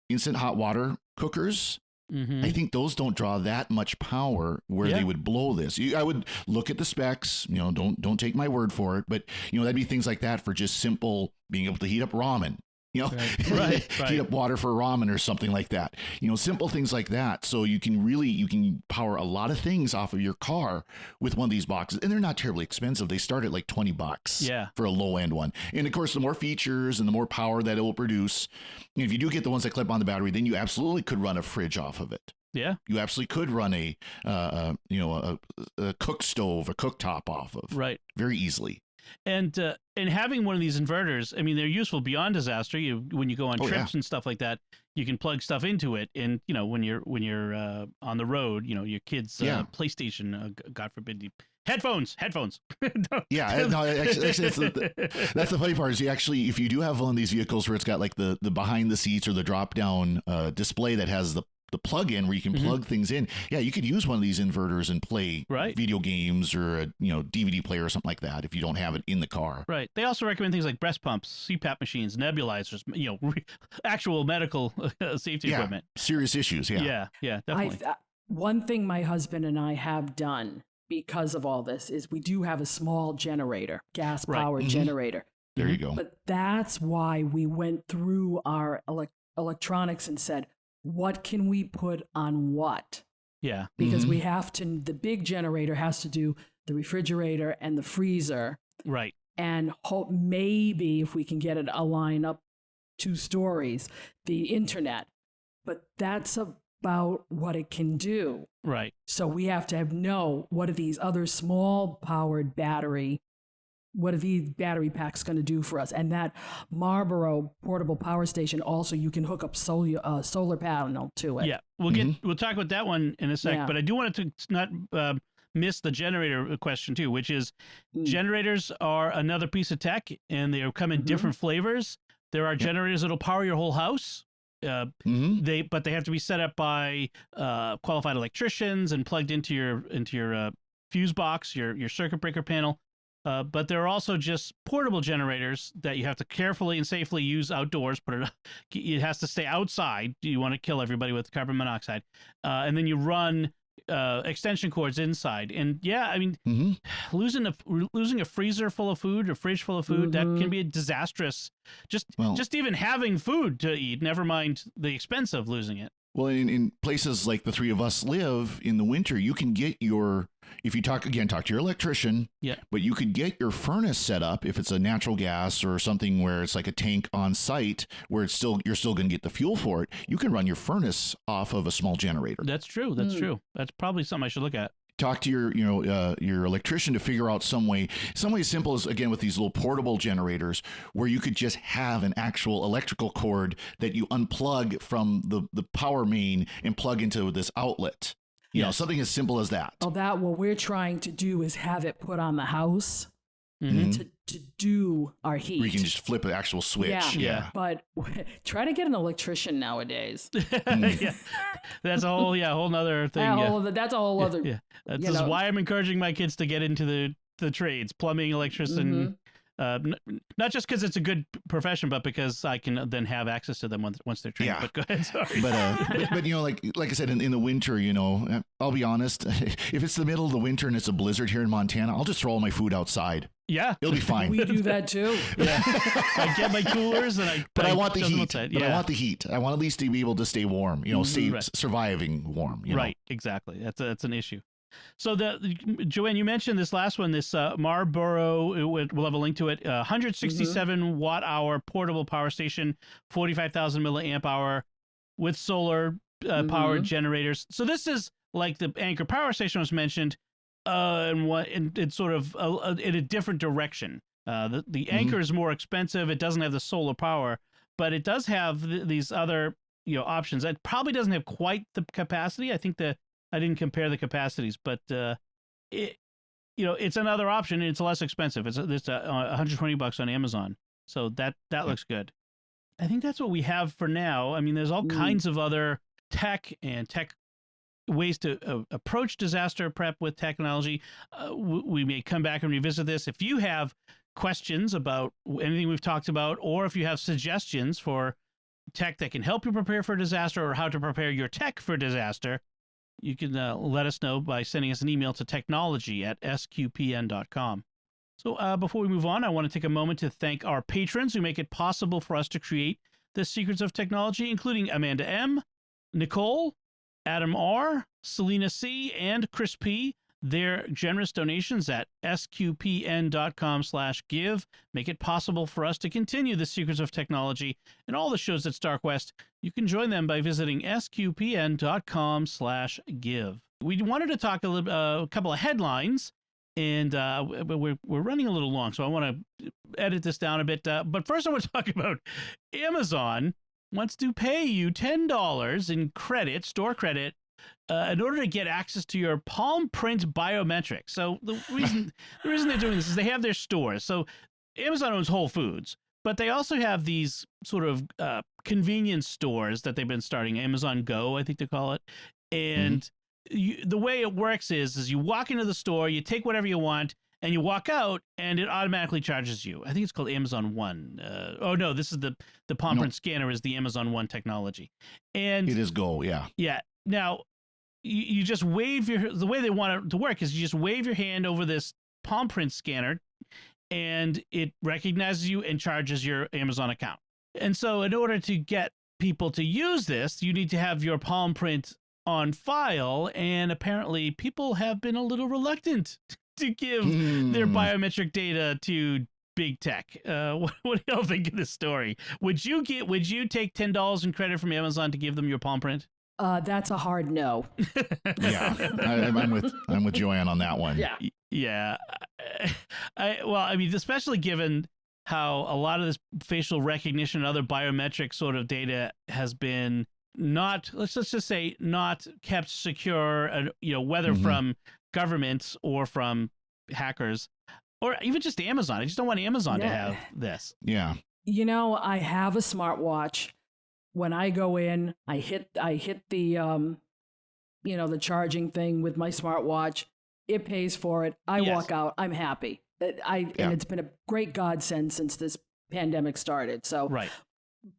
instant hot water cookers, I think those don't draw that much power where they would blow this. I would look at the specs, don't take my word for it, but that'd be things like that for just simple being able to heat up ramen. Right. Heat up water for ramen or something like that. Simple things like that. So you can power a lot of things off of your car with one of these boxes, and they're not terribly expensive. They start at like $20 for a low end one. And of course, the more features and the more power that it will produce, if you do get the ones that clip on the battery, then you absolutely could run a fridge off of it. Yeah. You absolutely could run a cook stove, a cooktop off of very easily. And having one of these inverters, I mean, they're useful beyond disaster. When you go on trips and stuff like that, you can plug stuff into it. And when you're on the road, your kids' PlayStation, God forbid, headphones. Yeah, no, actually, that's the funny part is if you do have one of these vehicles where it's got like the behind the seats or the drop down display that has the plug-in where you can plug things in. Yeah, you could use one of these inverters and play video games or a DVD player or something like that if you don't have it in the car. Right. They also recommend things like breast pumps, CPAP machines, nebulizers, actual medical safety equipment. Serious issues. Yeah, definitely. One thing my husband and I have done because of all this is we do have a small generator, gas-powered generator. There you go. But that's why we went through our electronics and said, what can we put on what? Yeah. Because we have to, the big generator has to do the refrigerator and the freezer. Right. And hope maybe if we can get it a line up 2 stories, the internet. But that's about what it can do. Right. So we have to know what are these other small powered what are these battery packs going to do for us? And that Marlboro portable power station also, you can hook up solar panel to it. Yeah, we'll talk about that one in a sec. But I do want to not miss the generator question too, which is generators are another piece of tech, and they come in different flavors. There are generators that'll power your whole house. But they have to be set up by qualified electricians and plugged into your fuse box, your circuit breaker panel. But there are also just portable generators that you have to carefully and safely use outdoors. It has to stay outside. You want to kill everybody with carbon monoxide. And then you run extension cords inside. And I mean, losing a freezer full of food or fridge full of food, that can be disastrous. Just even having food to eat, never mind the expense of losing it. Well, in places like the three of us live in the winter, you can get if you talk to your electrician, but you could get your furnace set up if it's a natural gas or something where it's like a tank on site where you're still going to get the fuel for it. You can run your furnace off of a small generator. That's true. That's true. That's probably something I should look at. Talk to your electrician to figure out some way as simple as, again, with these little portable generators where you could just have an actual electrical cord that you unplug from the power main and plug into this outlet. You know, something as simple as that. Oh, what we're trying to do is have it put on the house to do our heat. Where you can just flip an actual switch. Yeah. But try to get an electrician nowadays. That's a whole nother thing. That's a whole other. Yeah. That's why I'm encouraging my kids to get into the trades, plumbing, electrician. Not just because it's a good profession, but because I can then have access to them once they're trained. But go ahead, sorry. But like I said, in the winter, I'll be honest, if it's the middle of the winter and it's a blizzard here in Montana, I'll just throw all my food outside. Yeah, it'll be fine. We do that too. I get my coolers and I want the heat. But I want the heat. I want at least to be able to stay warm. Surviving warm. Right. Exactly. That's an issue. So Joanne, you mentioned this last one, this Marlboro, we'll have a link to it, 167 watt hour portable power station, 45,000 milliamp hour with solar powered generators. So this is like the Anchor power station was mentioned, and it's sort of in a different direction. The Anchor is more expensive. It doesn't have the solar power, but it does have these other options. It probably doesn't have quite the capacity. I think I didn't compare the capacities, but it's another option and it's less expensive. It's $120 on Amazon, so that looks good. I think that's what we have for now. I mean, there's all kinds of other tech ways to approach disaster prep with technology. We may come back and revisit this. If you have questions about anything we've talked about, or if you have suggestions for tech that can help you prepare for disaster or how to prepare your tech for disaster, you can let us know by sending us an email to technology@sqpn.com. So before we move on, I want to take a moment to thank our patrons who make it possible for us to create the Secrets of Technology, including Amanda M., Nicole, Adam R., Selena C., and Chris P. Their generous donations at sqpn.com/give make it possible for us to continue the Secrets of Technology and all the shows at StarQuest. You can join them by visiting sqpn.com/give. We wanted to talk a couple of headlines, and we're running a little long, so I want to edit this down a bit. But first I want to talk about Amazon wants to pay you $10 in store credit, in order to get access to your palm print biometrics. So the reason they're doing this is they have their stores. So Amazon owns Whole Foods, But they also have these sort of convenience stores that they've been starting, Amazon Go, I think they call it. And the way it works is you walk into the store, you take whatever you want, and you walk out, and it automatically charges you. I think it's called Amazon One. Oh no, this is the palm print scanner is the Amazon One technology, and it is Go. Yeah. Yeah. Now you just wave the way they want it to work is you just wave your hand over this palm print scanner, and it recognizes you and charges your Amazon account. And so, in order to get people to use this, you need to have your palm print on file, and apparently, people have been a little reluctant to give their biometric data to big tech. What do y'all think of this story? Would you take $10 in credit from Amazon to give them your palm print? That's a hard no. Yeah, I'm with Joanne on that one. Yeah. Yeah. I mean, especially given how a lot of this facial recognition and other biometric sort of data has been not, let's just say, not kept secure, whether from governments or from hackers or even just Amazon. I just don't want Amazon to have this. Yeah. I have a smartwatch. When I go in, I hit the the charging thing with my smartwatch. It pays for it. I walk out. I'm happy. And it's been a great godsend since this pandemic started. So right.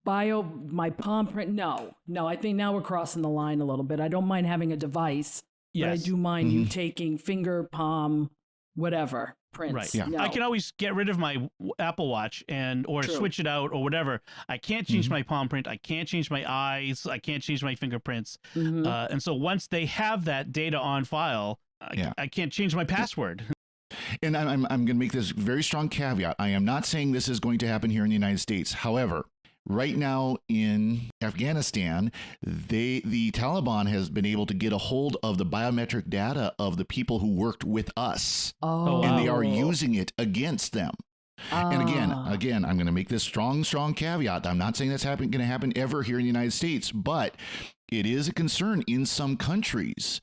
My palm print, no. I think now we're crossing the line a little bit. I don't mind having a device, but I do mind you taking finger, palm, whatever prints. Right. Yeah. No. I can always get rid of my Apple Watch or switch it out or whatever. I can't change my palm print. I can't change my eyes. I can't change my fingerprints. And so once they have that data on file, I can't change my password. And I'm going to make this very strong caveat. I am not saying this is going to happen here in the United States. However, right now in Afghanistan, the Taliban has been able to get a hold of the biometric data of the people who worked with us. Oh, and they are using it against them. And again, I'm going to make this strong caveat. I'm not saying that's going to happen ever here in the United States, but it is a concern in some countries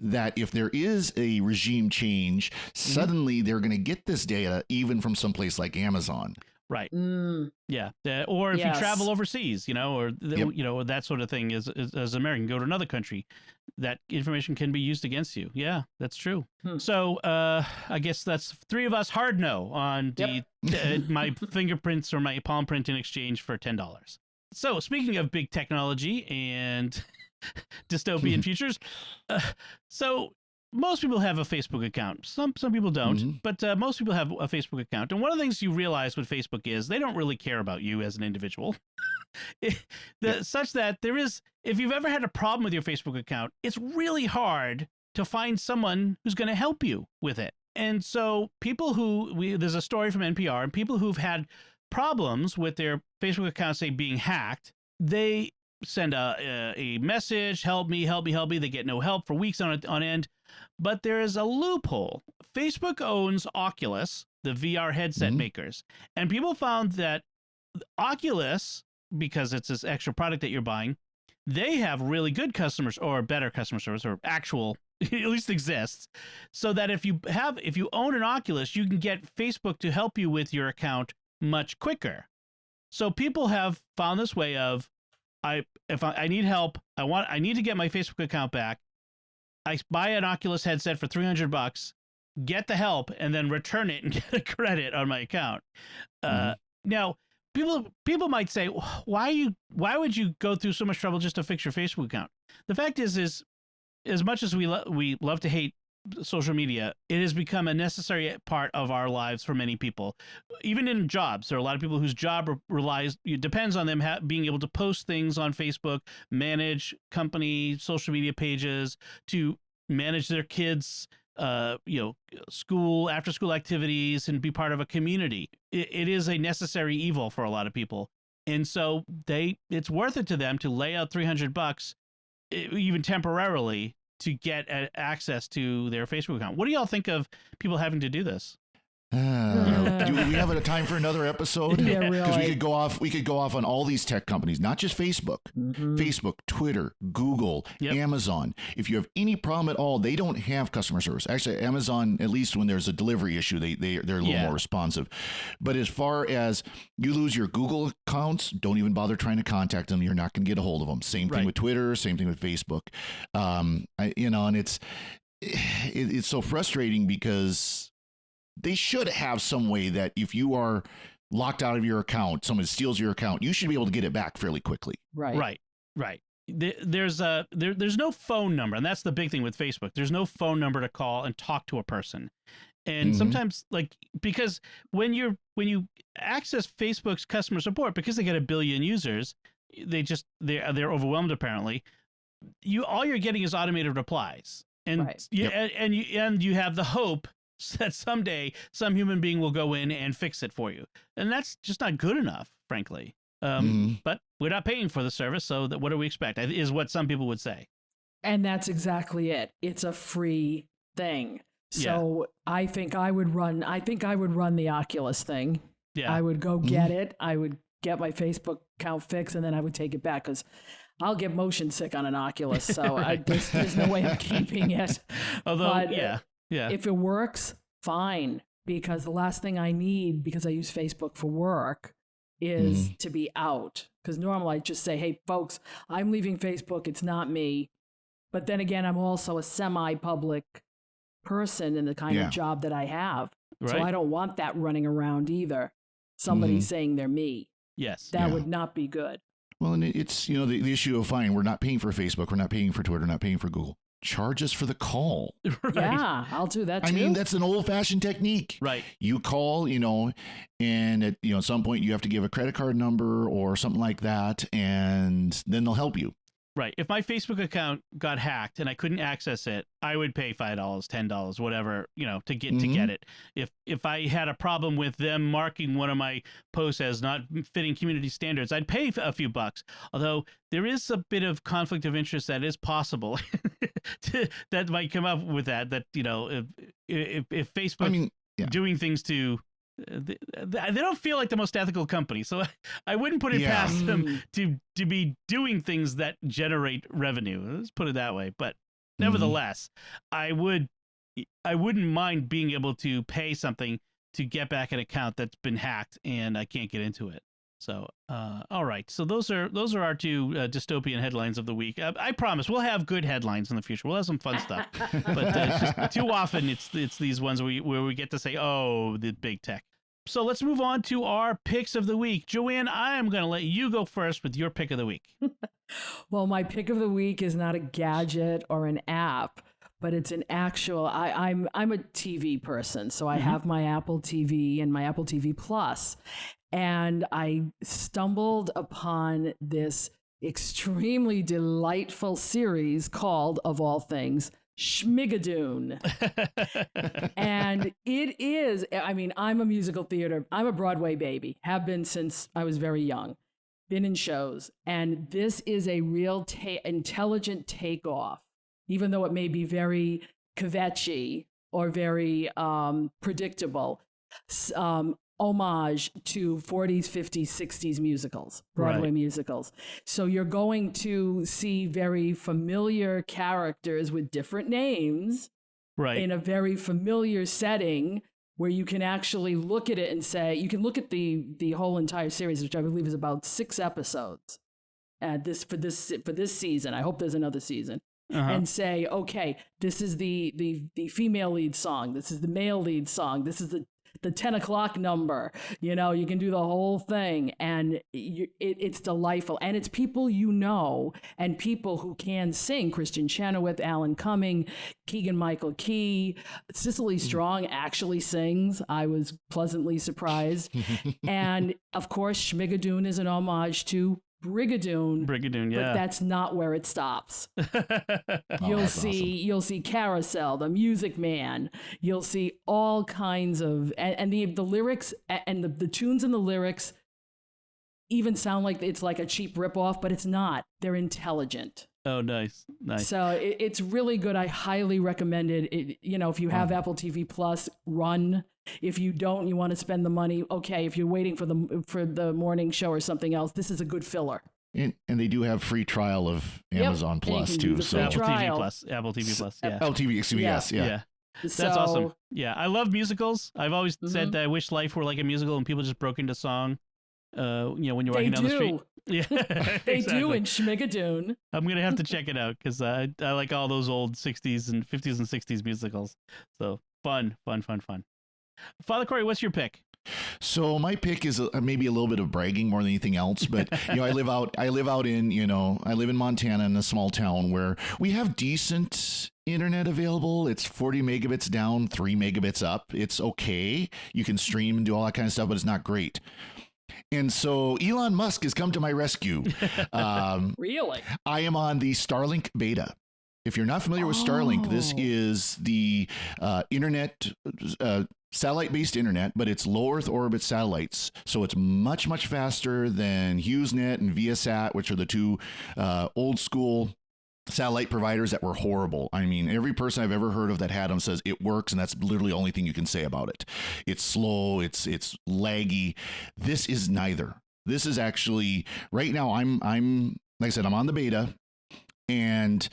that if there is a regime change, suddenly they're going to get this data even from someplace like Amazon. Right. Yeah. Or if you travel overseas, or that sort of thing as an American, go to another country, that information can be used against you. Yeah, that's true. So I guess that's three of us hard no on my fingerprints or my palm print in exchange for $10. So speaking of big technology and dystopian futures, so most people have a Facebook account. Some people don't, but most people have a Facebook account. And one of the things you realize with Facebook is they don't really care about you as an individual. Such that if you've ever had a problem with your Facebook account, it's really hard to find someone who's going to help you with it. And so there's a story from NPR, and people who've had problems with their Facebook account, say, being hacked, they send a message, help me. They get no help for weeks on end. But there is a loophole. Facebook owns Oculus, the VR headset makers. And people found that Oculus, because it's this extra product that you're buying, they have really good customers or better customer service or actual, at least exists. So that if you own an Oculus, you can get Facebook to help you with your account much quicker. So people have found this way of, if I need help, I need to get my Facebook account back. I buy an Oculus headset for $300, get the help, and then return it and get a credit on my account. Now, people might say, why would you go through so much trouble just to fix your Facebook account? The fact is as much as we love to hate social media, it has become a necessary part of our lives for many people. Even in jobs, there are a lot of people whose job depends on them being able to post things on Facebook, manage company social media pages, to manage their kids' after school activities, and be part of a community. It is a necessary evil for a lot of people, and so it's worth it to them to lay out $300, even temporarily, to get access to their Facebook account. What do y'all think of people having to do this? Do we have a time for another episode? Yeah, really. Because we could go off on all these tech companies, not just Facebook. Facebook, Twitter, Google, Amazon. If you have any problem at all, they don't have customer service. Actually, Amazon, at least when there's a delivery issue, they're a little more responsive. But as far as you lose your Google accounts, don't even bother trying to contact them. You're not going to get a hold of them. Same thing with Twitter. Same thing with Facebook. And it's so frustrating because they should have some way that if you are locked out of your account, someone steals your account, you should be able to get it back fairly quickly. Right. There's no phone number, and that's the big thing with Facebook. There's no phone number to call and talk to a person. And sometimes, because when you access Facebook's customer support, because they get 1 billion users, they're overwhelmed apparently. All you're getting is automated replies, and you have the hope that someday some human being will go in and fix it for you, and that's just not good enough, frankly. But we're not paying for the service, so what do we expect? Is what some people would say. And that's exactly it. It's a free thing. So I think I would run the Oculus thing. Yeah. I would go get it. I would get my Facebook account fixed, and then I would take it back because I'll get motion sick on an Oculus. So there's no way I'm keeping it. Although, if it works, fine. Because the last thing I need, because I use Facebook for work, is to be out. Because normally I just say, hey, folks, I'm leaving Facebook. It's not me. But then again, I'm also a semi-public person in the kind of job that I have. Right. So I don't want that running around either. Somebody saying they're me. Yes. That would not be good. Well, and it's, the issue of fine, we're not paying for Facebook, we're not paying for Twitter, not paying for Google. Charge us for the call. Right. Yeah, I'll do that too. I mean, that's an old-fashioned technique. Right. You call, and at some point you have to give a credit card number or something like that, and then they'll help you. Right. If my Facebook account got hacked and I couldn't access it, I would pay $5, $10, whatever, to get it. If I had a problem with them marking one of my posts as not fitting community standards, I'd pay a few bucks. Although there is a bit of conflict of interest that is possible that might come up with that. That if Facebook doing things to. They don't feel like the most ethical company, so I wouldn't put it past them to be doing things that generate revenue. Let's put it that way. But nevertheless, I wouldn't mind being able to pay something to get back an account that's been hacked and I can't get into it. So, all right. So those are our two dystopian headlines of the week. I promise we'll have good headlines in the future. We'll have some fun stuff, but just too often it's these ones where we get to say, oh, the big tech. So let's move on to our picks of the week. Joanne, I am going to let you go first with your pick of the week. Well, my pick of the week is not a gadget or an app, but it's an actual. I'm a TV person, so I have my Apple TV and my Apple TV Plus. And I stumbled upon this extremely delightful series called, of all things, Schmigadoon. And it is, I'm a musical theater. I'm a Broadway baby, have been since I was very young, been in shows. And this is a real intelligent takeoff, even though it may be very kvetchy or very predictable. Homage to 40s, 50s, 60s musicals, Broadway musicals. So you're going to see very familiar characters with different names in a very familiar setting where you can actually look at it and say, you can look at the whole entire series, which I believe is about 6 episodes for this season. I hope there's another season. And say, okay, this is the female lead song. This is the male lead song. This is the 10 o'clock number. You can do the whole thing, and it's delightful. And it's people and people who can sing. Christian Chenoweth, Alan Cumming, Keegan-Michael Key, Cicely Strong actually sings. I was pleasantly surprised. And of course, Schmigadoon is an homage to Brigadoon, but that's not where it stops. You'll see Carousel, the Music Man. You'll see all kinds of, and the lyrics and the tunes and the lyrics even sound like it's like a cheap ripoff, but it's not. They're intelligent. Oh, nice. So it's really good. I highly recommend it. If you have Apple TV Plus, run If you don't, you want to spend the money. Okay, if you're waiting for the morning show or something else, this is a good filler. And they do have free trial of Amazon Plus too. So Apple TV Plus, yeah. LTV, excuse me, yes, yeah. Yeah. That's awesome. Yeah, I love musicals. I've always said that I wish life were like a musical and people just broke into song. When you're walking down the street. Yeah, they do in Schmigadoon. I'm gonna have to check it out because I like all those old 60s and 50s and 60s musicals. So fun. Father Corey, what's your pick? So my pick is maybe a little bit of bragging more than anything else, but I live in Montana in a small town where we have decent internet available. It's 40 megabits down, 3 megabits up. It's okay. You can stream and do all that kind of stuff, but it's not great. And so Elon Musk has come to my rescue. Really? I am on the Starlink beta. If you're not familiar with Starlink, this is the internet, satellite-based internet, but it's low Earth orbit satellites. So it's much, much faster than HughesNet and Viasat, which are the two old school satellite providers that were horrible. I mean, every person I've ever heard of that had them says it works, and that's literally the only thing you can say about it. It's slow, it's laggy. This is neither. This is actually right now. I'm like I said, I'm on the beta. And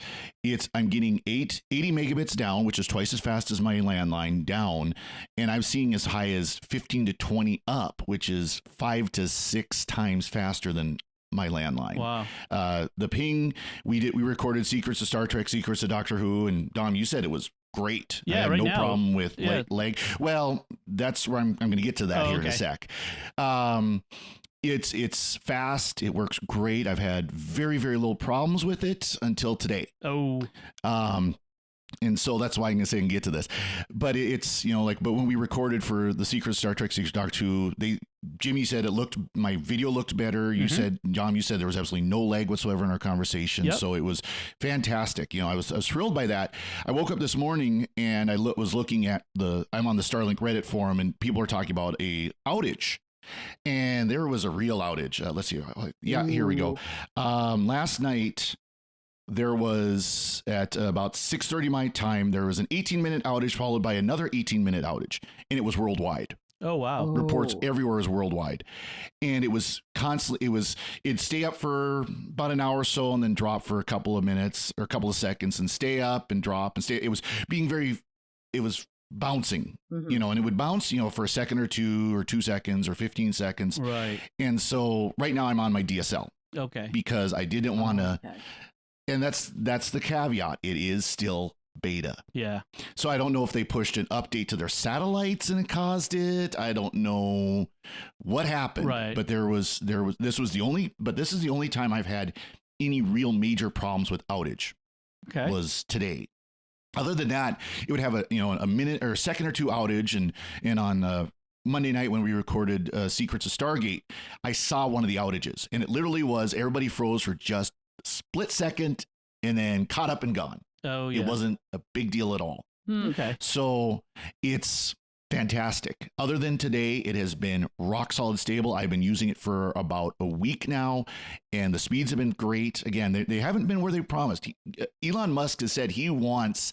I'm getting 80 megabits down, which is twice as fast as my landline down. And I'm seeing as high as 15 to 20 up, which is 5 to 6 times faster than my landline. Wow. The ping, we recorded Secrets of Star Trek, Secrets of Doctor Who. And Dom, you said it was great. Yeah, I had right no now. problem with lag. Well, that's where I'm going to get to that here in a sec. It's fast. It works great. I've had very, very little problems with it until today. Oh. And so that's why I'm going to say and get to this. But it's, but when we recorded for the Secret Star Trek, Secret Doctor Who, Jimmy said my video looked better. You said, John, you said there was absolutely no lag whatsoever in our conversation. Yep. So it was fantastic. I was thrilled by that. I woke up this morning and I was looking at I'm on the Starlink Reddit forum and people are talking about a outage. And there was a real outage. Let's see. Yeah, here we go. Last night, there was at about 6:30 my time, there was an 18-minute outage followed by another 18-minute outage. And it was worldwide. Oh, wow. Reports everywhere is worldwide. And it was constantly, it'd stay up for about an hour or so and then drop for a couple of minutes or a couple of seconds and stay up and drop and stay. It was bouncing, and it would bounce, for a second or 2 seconds or 15 seconds. Right. And so right now I'm on my DSL. Okay. Because I didn't want to, and that's the caveat. It is still beta. Yeah. So I don't know if they pushed an update to their satellites and it caused it. I don't know what happened. Right. But this is the only time I've had any real major problems with outage. Okay. Was today. Other than that, it would have a minute or a second or two outage. And on Monday night when we recorded Secrets of Stargate, I saw one of the outages. And it literally was everybody froze for just a split second and then caught up and gone. Oh, yeah. It wasn't a big deal at all. Okay. So it's fantastic. Other than today, it has been rock solid stable. I've been using it for about a week now, and the speeds have been great. Again, they haven't been where they promised. Elon Musk has said he wants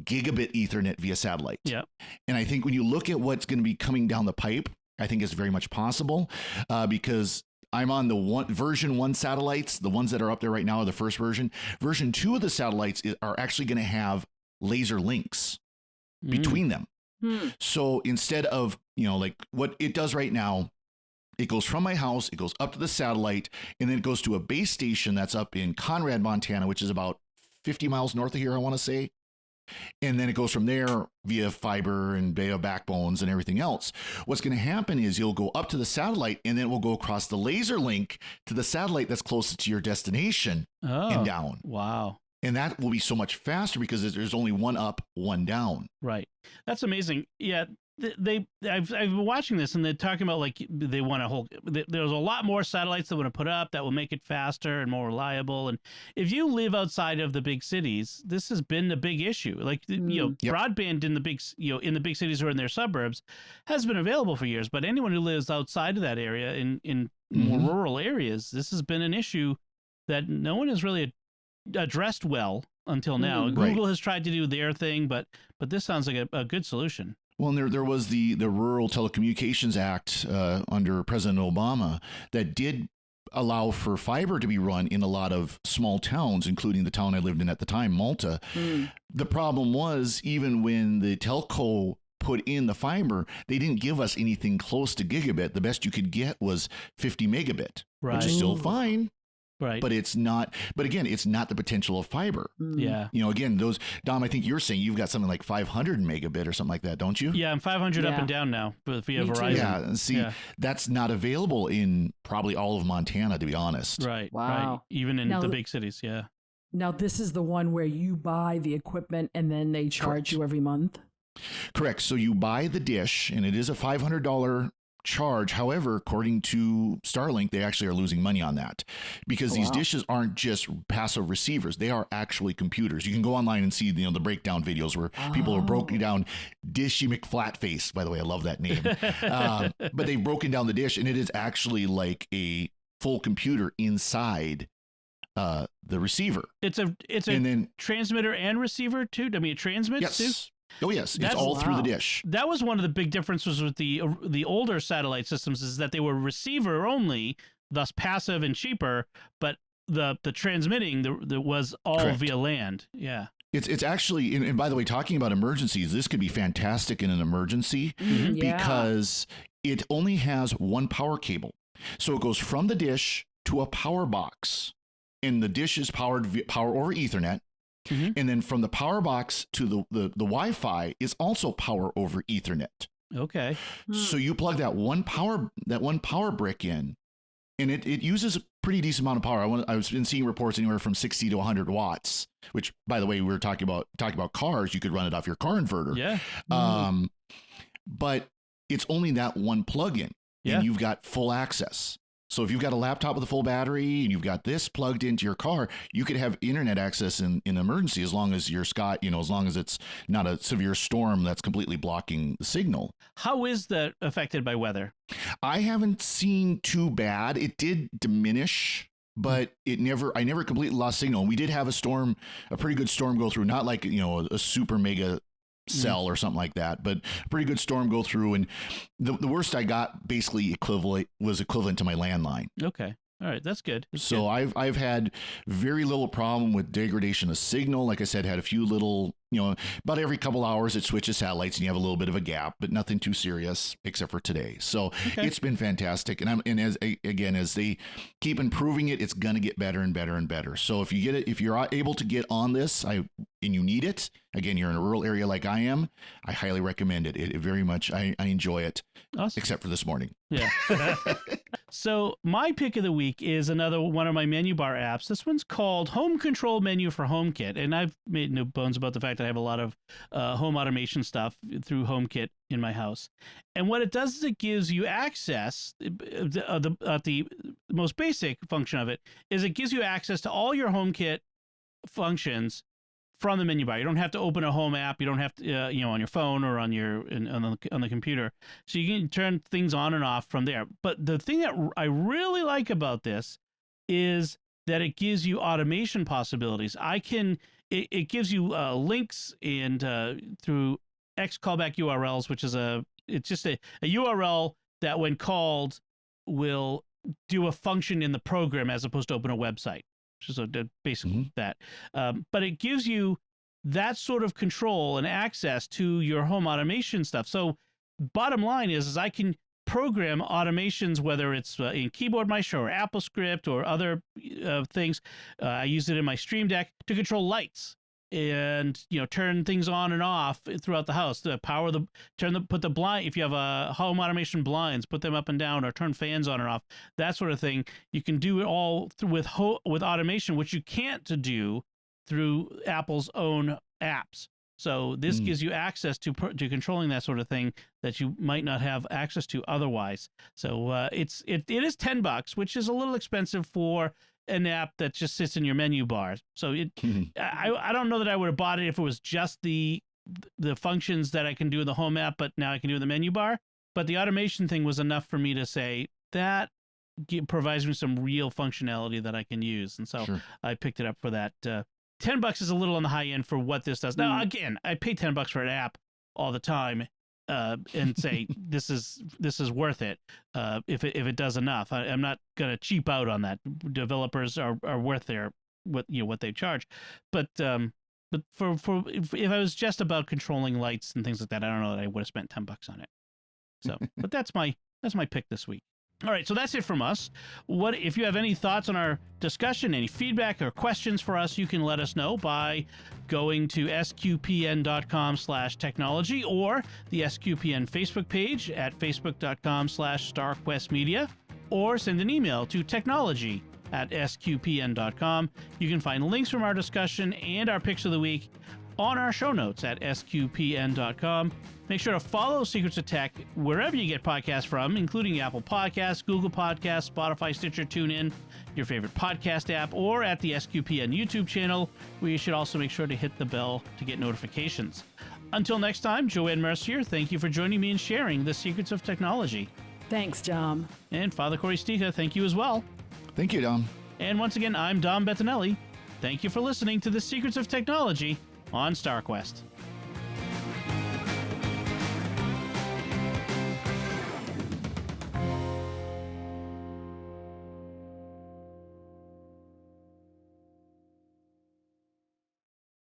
gigabit Ethernet via satellite. Yeah. And I think when you look at what's going to be coming down the pipe, I think it's very much possible because I'm on the version 1 satellites. The ones that are up there right now are the first version. Version 2 of the satellites are actually going to have laser links between them. So instead of, like what it does right now, it goes from my house, it goes up to the satellite, and then it goes to a base station that's up in Conrad, Montana, which is about 50 miles north of here, I want to say. And then it goes from there via fiber and via backbones and everything else. What's going to happen is you'll go up to the satellite and then we'll go across the laser link to the satellite that's closest to your destination and down. Wow. And that will be so much faster because there's only one up, one down. Right. That's amazing. Yeah. I've been watching this and they're talking about like they want there's a lot more satellites they want to put up that will make it faster and more reliable. And if you live outside of the big cities, this has been a big issue. Like, broadband in the big, in the big cities or in their suburbs has been available for years. But anyone who lives outside of that area in more rural areas, this has been an issue that no one has really addressed well until now. Google has tried to do their thing, but this sounds like a good solution. Well, and there was the Rural Telecommunications Act under President Obama that did allow for fiber to be run in a lot of small towns, including the town I lived in at the time, Malta. The problem was, even when the telco put in the fiber, they didn't give us anything close to gigabit. The best you could get was 50 megabit, Right. which is still fine. Right. But it's not, but again, it's not the potential of fiber. Yeah. You know, again, those, Dom, I think you're saying you've got something like 500 megabit or something like that, don't you? Yeah, I'm 500 up Yeah. and down now via Me too. Verizon. Yeah. And see, Yeah. that's not available in probably all of Montana, to be honest. Right. Wow. Right. Even in Now- the big cities. Yeah. Now, this is the one where you buy the equipment and then they charge Correct. you every month? Correct. So you buy the dish, and it is a $500 charge. However, according to Starlink, they actually are losing money on that because these wow. dishes aren't just passive receivers; they are actually computers. You can go online and see the breakdown videos where people are broken down. Dishy McFlatface, by the way, I love that name. But they've broken down the dish, and it is actually like a full computer inside the receiver. It's a And then transmitter and receiver too. I mean, it transmits too. yes, oh yes, it's That's- all through the wow. dish. That was one of the big differences with the older satellite systems, is that they were receiver only, thus passive and cheaper, but the transmitting the was all Correct. via land. Yeah. It's actually, and by the way, talking about emergencies, this could be fantastic in an emergency Yeah. because it only has one power cable. So it goes from the dish to a power box, and the dish is power over Ethernet. Mhm. And then from the power box to the Wi-Fi is also power over Ethernet. Okay. So you plug that one power brick in, and it uses a pretty decent amount of power. I've been seeing reports anywhere from 60 to 100 watts, which, by the way, we were talking about cars. You could run it off your car inverter. Yeah. But it's only that one plug-in, Yeah. and you've got full access. So if you've got a laptop with a full battery and you've got this plugged into your car, you could have internet access in an emergency, as long as as long as it's not a severe storm that's completely blocking the signal. How is that affected by weather? I haven't seen too bad. It did diminish, but I never completely lost signal. And we did have a pretty good storm go through, not like, a super mega cell or something like that, but a pretty good storm go through. And the worst I got basically was equivalent to my landline. Okay. All right. That's good. That's So good. I've had very little problem with degradation of signal. Like I said, had a few little, about every couple hours it switches satellites and you have a little bit of a gap, but nothing too serious except for today. So it's been fantastic. And as they keep improving it, it's going to get better and better and better. So if you're able to get on this, and you need it, again, you're in a rural area like I am, I highly recommend it. It very much, I enjoy it, Awesome. except for this morning. Yeah. So my pick of the week is another one of my menu bar apps. This one's called Home Control Menu for HomeKit. And I've made no bones about the fact that I have a lot of home automation stuff through HomeKit in my house. And what it does is it gives you access, the most basic function of it is it gives you access to all your HomeKit functions from the menu bar. You don't have to open a home app. You don't have to, on your phone or on the computer. So you can turn things on and off from there. But the thing that I really like about this is that it gives you automation possibilities. It gives you links and through X callback URLs, which is it's just a URL that when called will do a function in the program as opposed to open a website. Which is basically that. But it gives you that sort of control and access to your home automation stuff. So bottom line is I can program automations, whether it's in Keyboard Maestro or AppleScript or other things. I use it in my Stream Deck to control lights and turn things on and off throughout the house. Put the blind, if you have a home automation blinds, put them up and down, or turn fans on or off, that sort of thing. You can do it all with automation, which you can't do through Apple's own apps. So this gives you access to controlling that sort of thing that you might not have access to otherwise. So it is $10, which is a little expensive for an app that just sits in your menu bar. So I don't know that I would have bought it if it was just the functions that I can do in the home app, but now I can do in the menu bar. But the automation thing was enough for me to say that provides me some real functionality that I can use. And so I picked it up for that. $10 is a little on the high end for what this does. Now, again, I pay $10 for an app all the time. and say this is worth it if it does enough. I'm not going to cheap out on that. Developers are worth what they charge, but for if I was just about controlling lights and things like that, I don't know that I would have spent $10 on it. So, but that's my pick this week. All right, so that's it from us. What if you have any thoughts on our discussion, any feedback or questions for us, you can let us know by going to sqpn.com/technology or the SQPN Facebook page at facebook.com/StarQuestMedia, or send an email to technology@sqpn.com. You can find links from our discussion and our picks of the week on our show notes at sqpn.com. Make sure to follow Secrets of Tech wherever you get podcasts from, including Apple Podcasts, Google Podcasts, Spotify, Stitcher, TuneIn, your favorite podcast app, or at the SQPN YouTube channel, where you should also make sure to hit the bell to get notifications. Until next time, Joanne Mercier, thank you for joining me and sharing the secrets of technology. Thanks, Dom. And Father Corey Stika, thank you as well. Thank you, Dom. And once again, I'm Dom Bettinelli. Thank you for listening to the Secrets of Technology on StarQuest.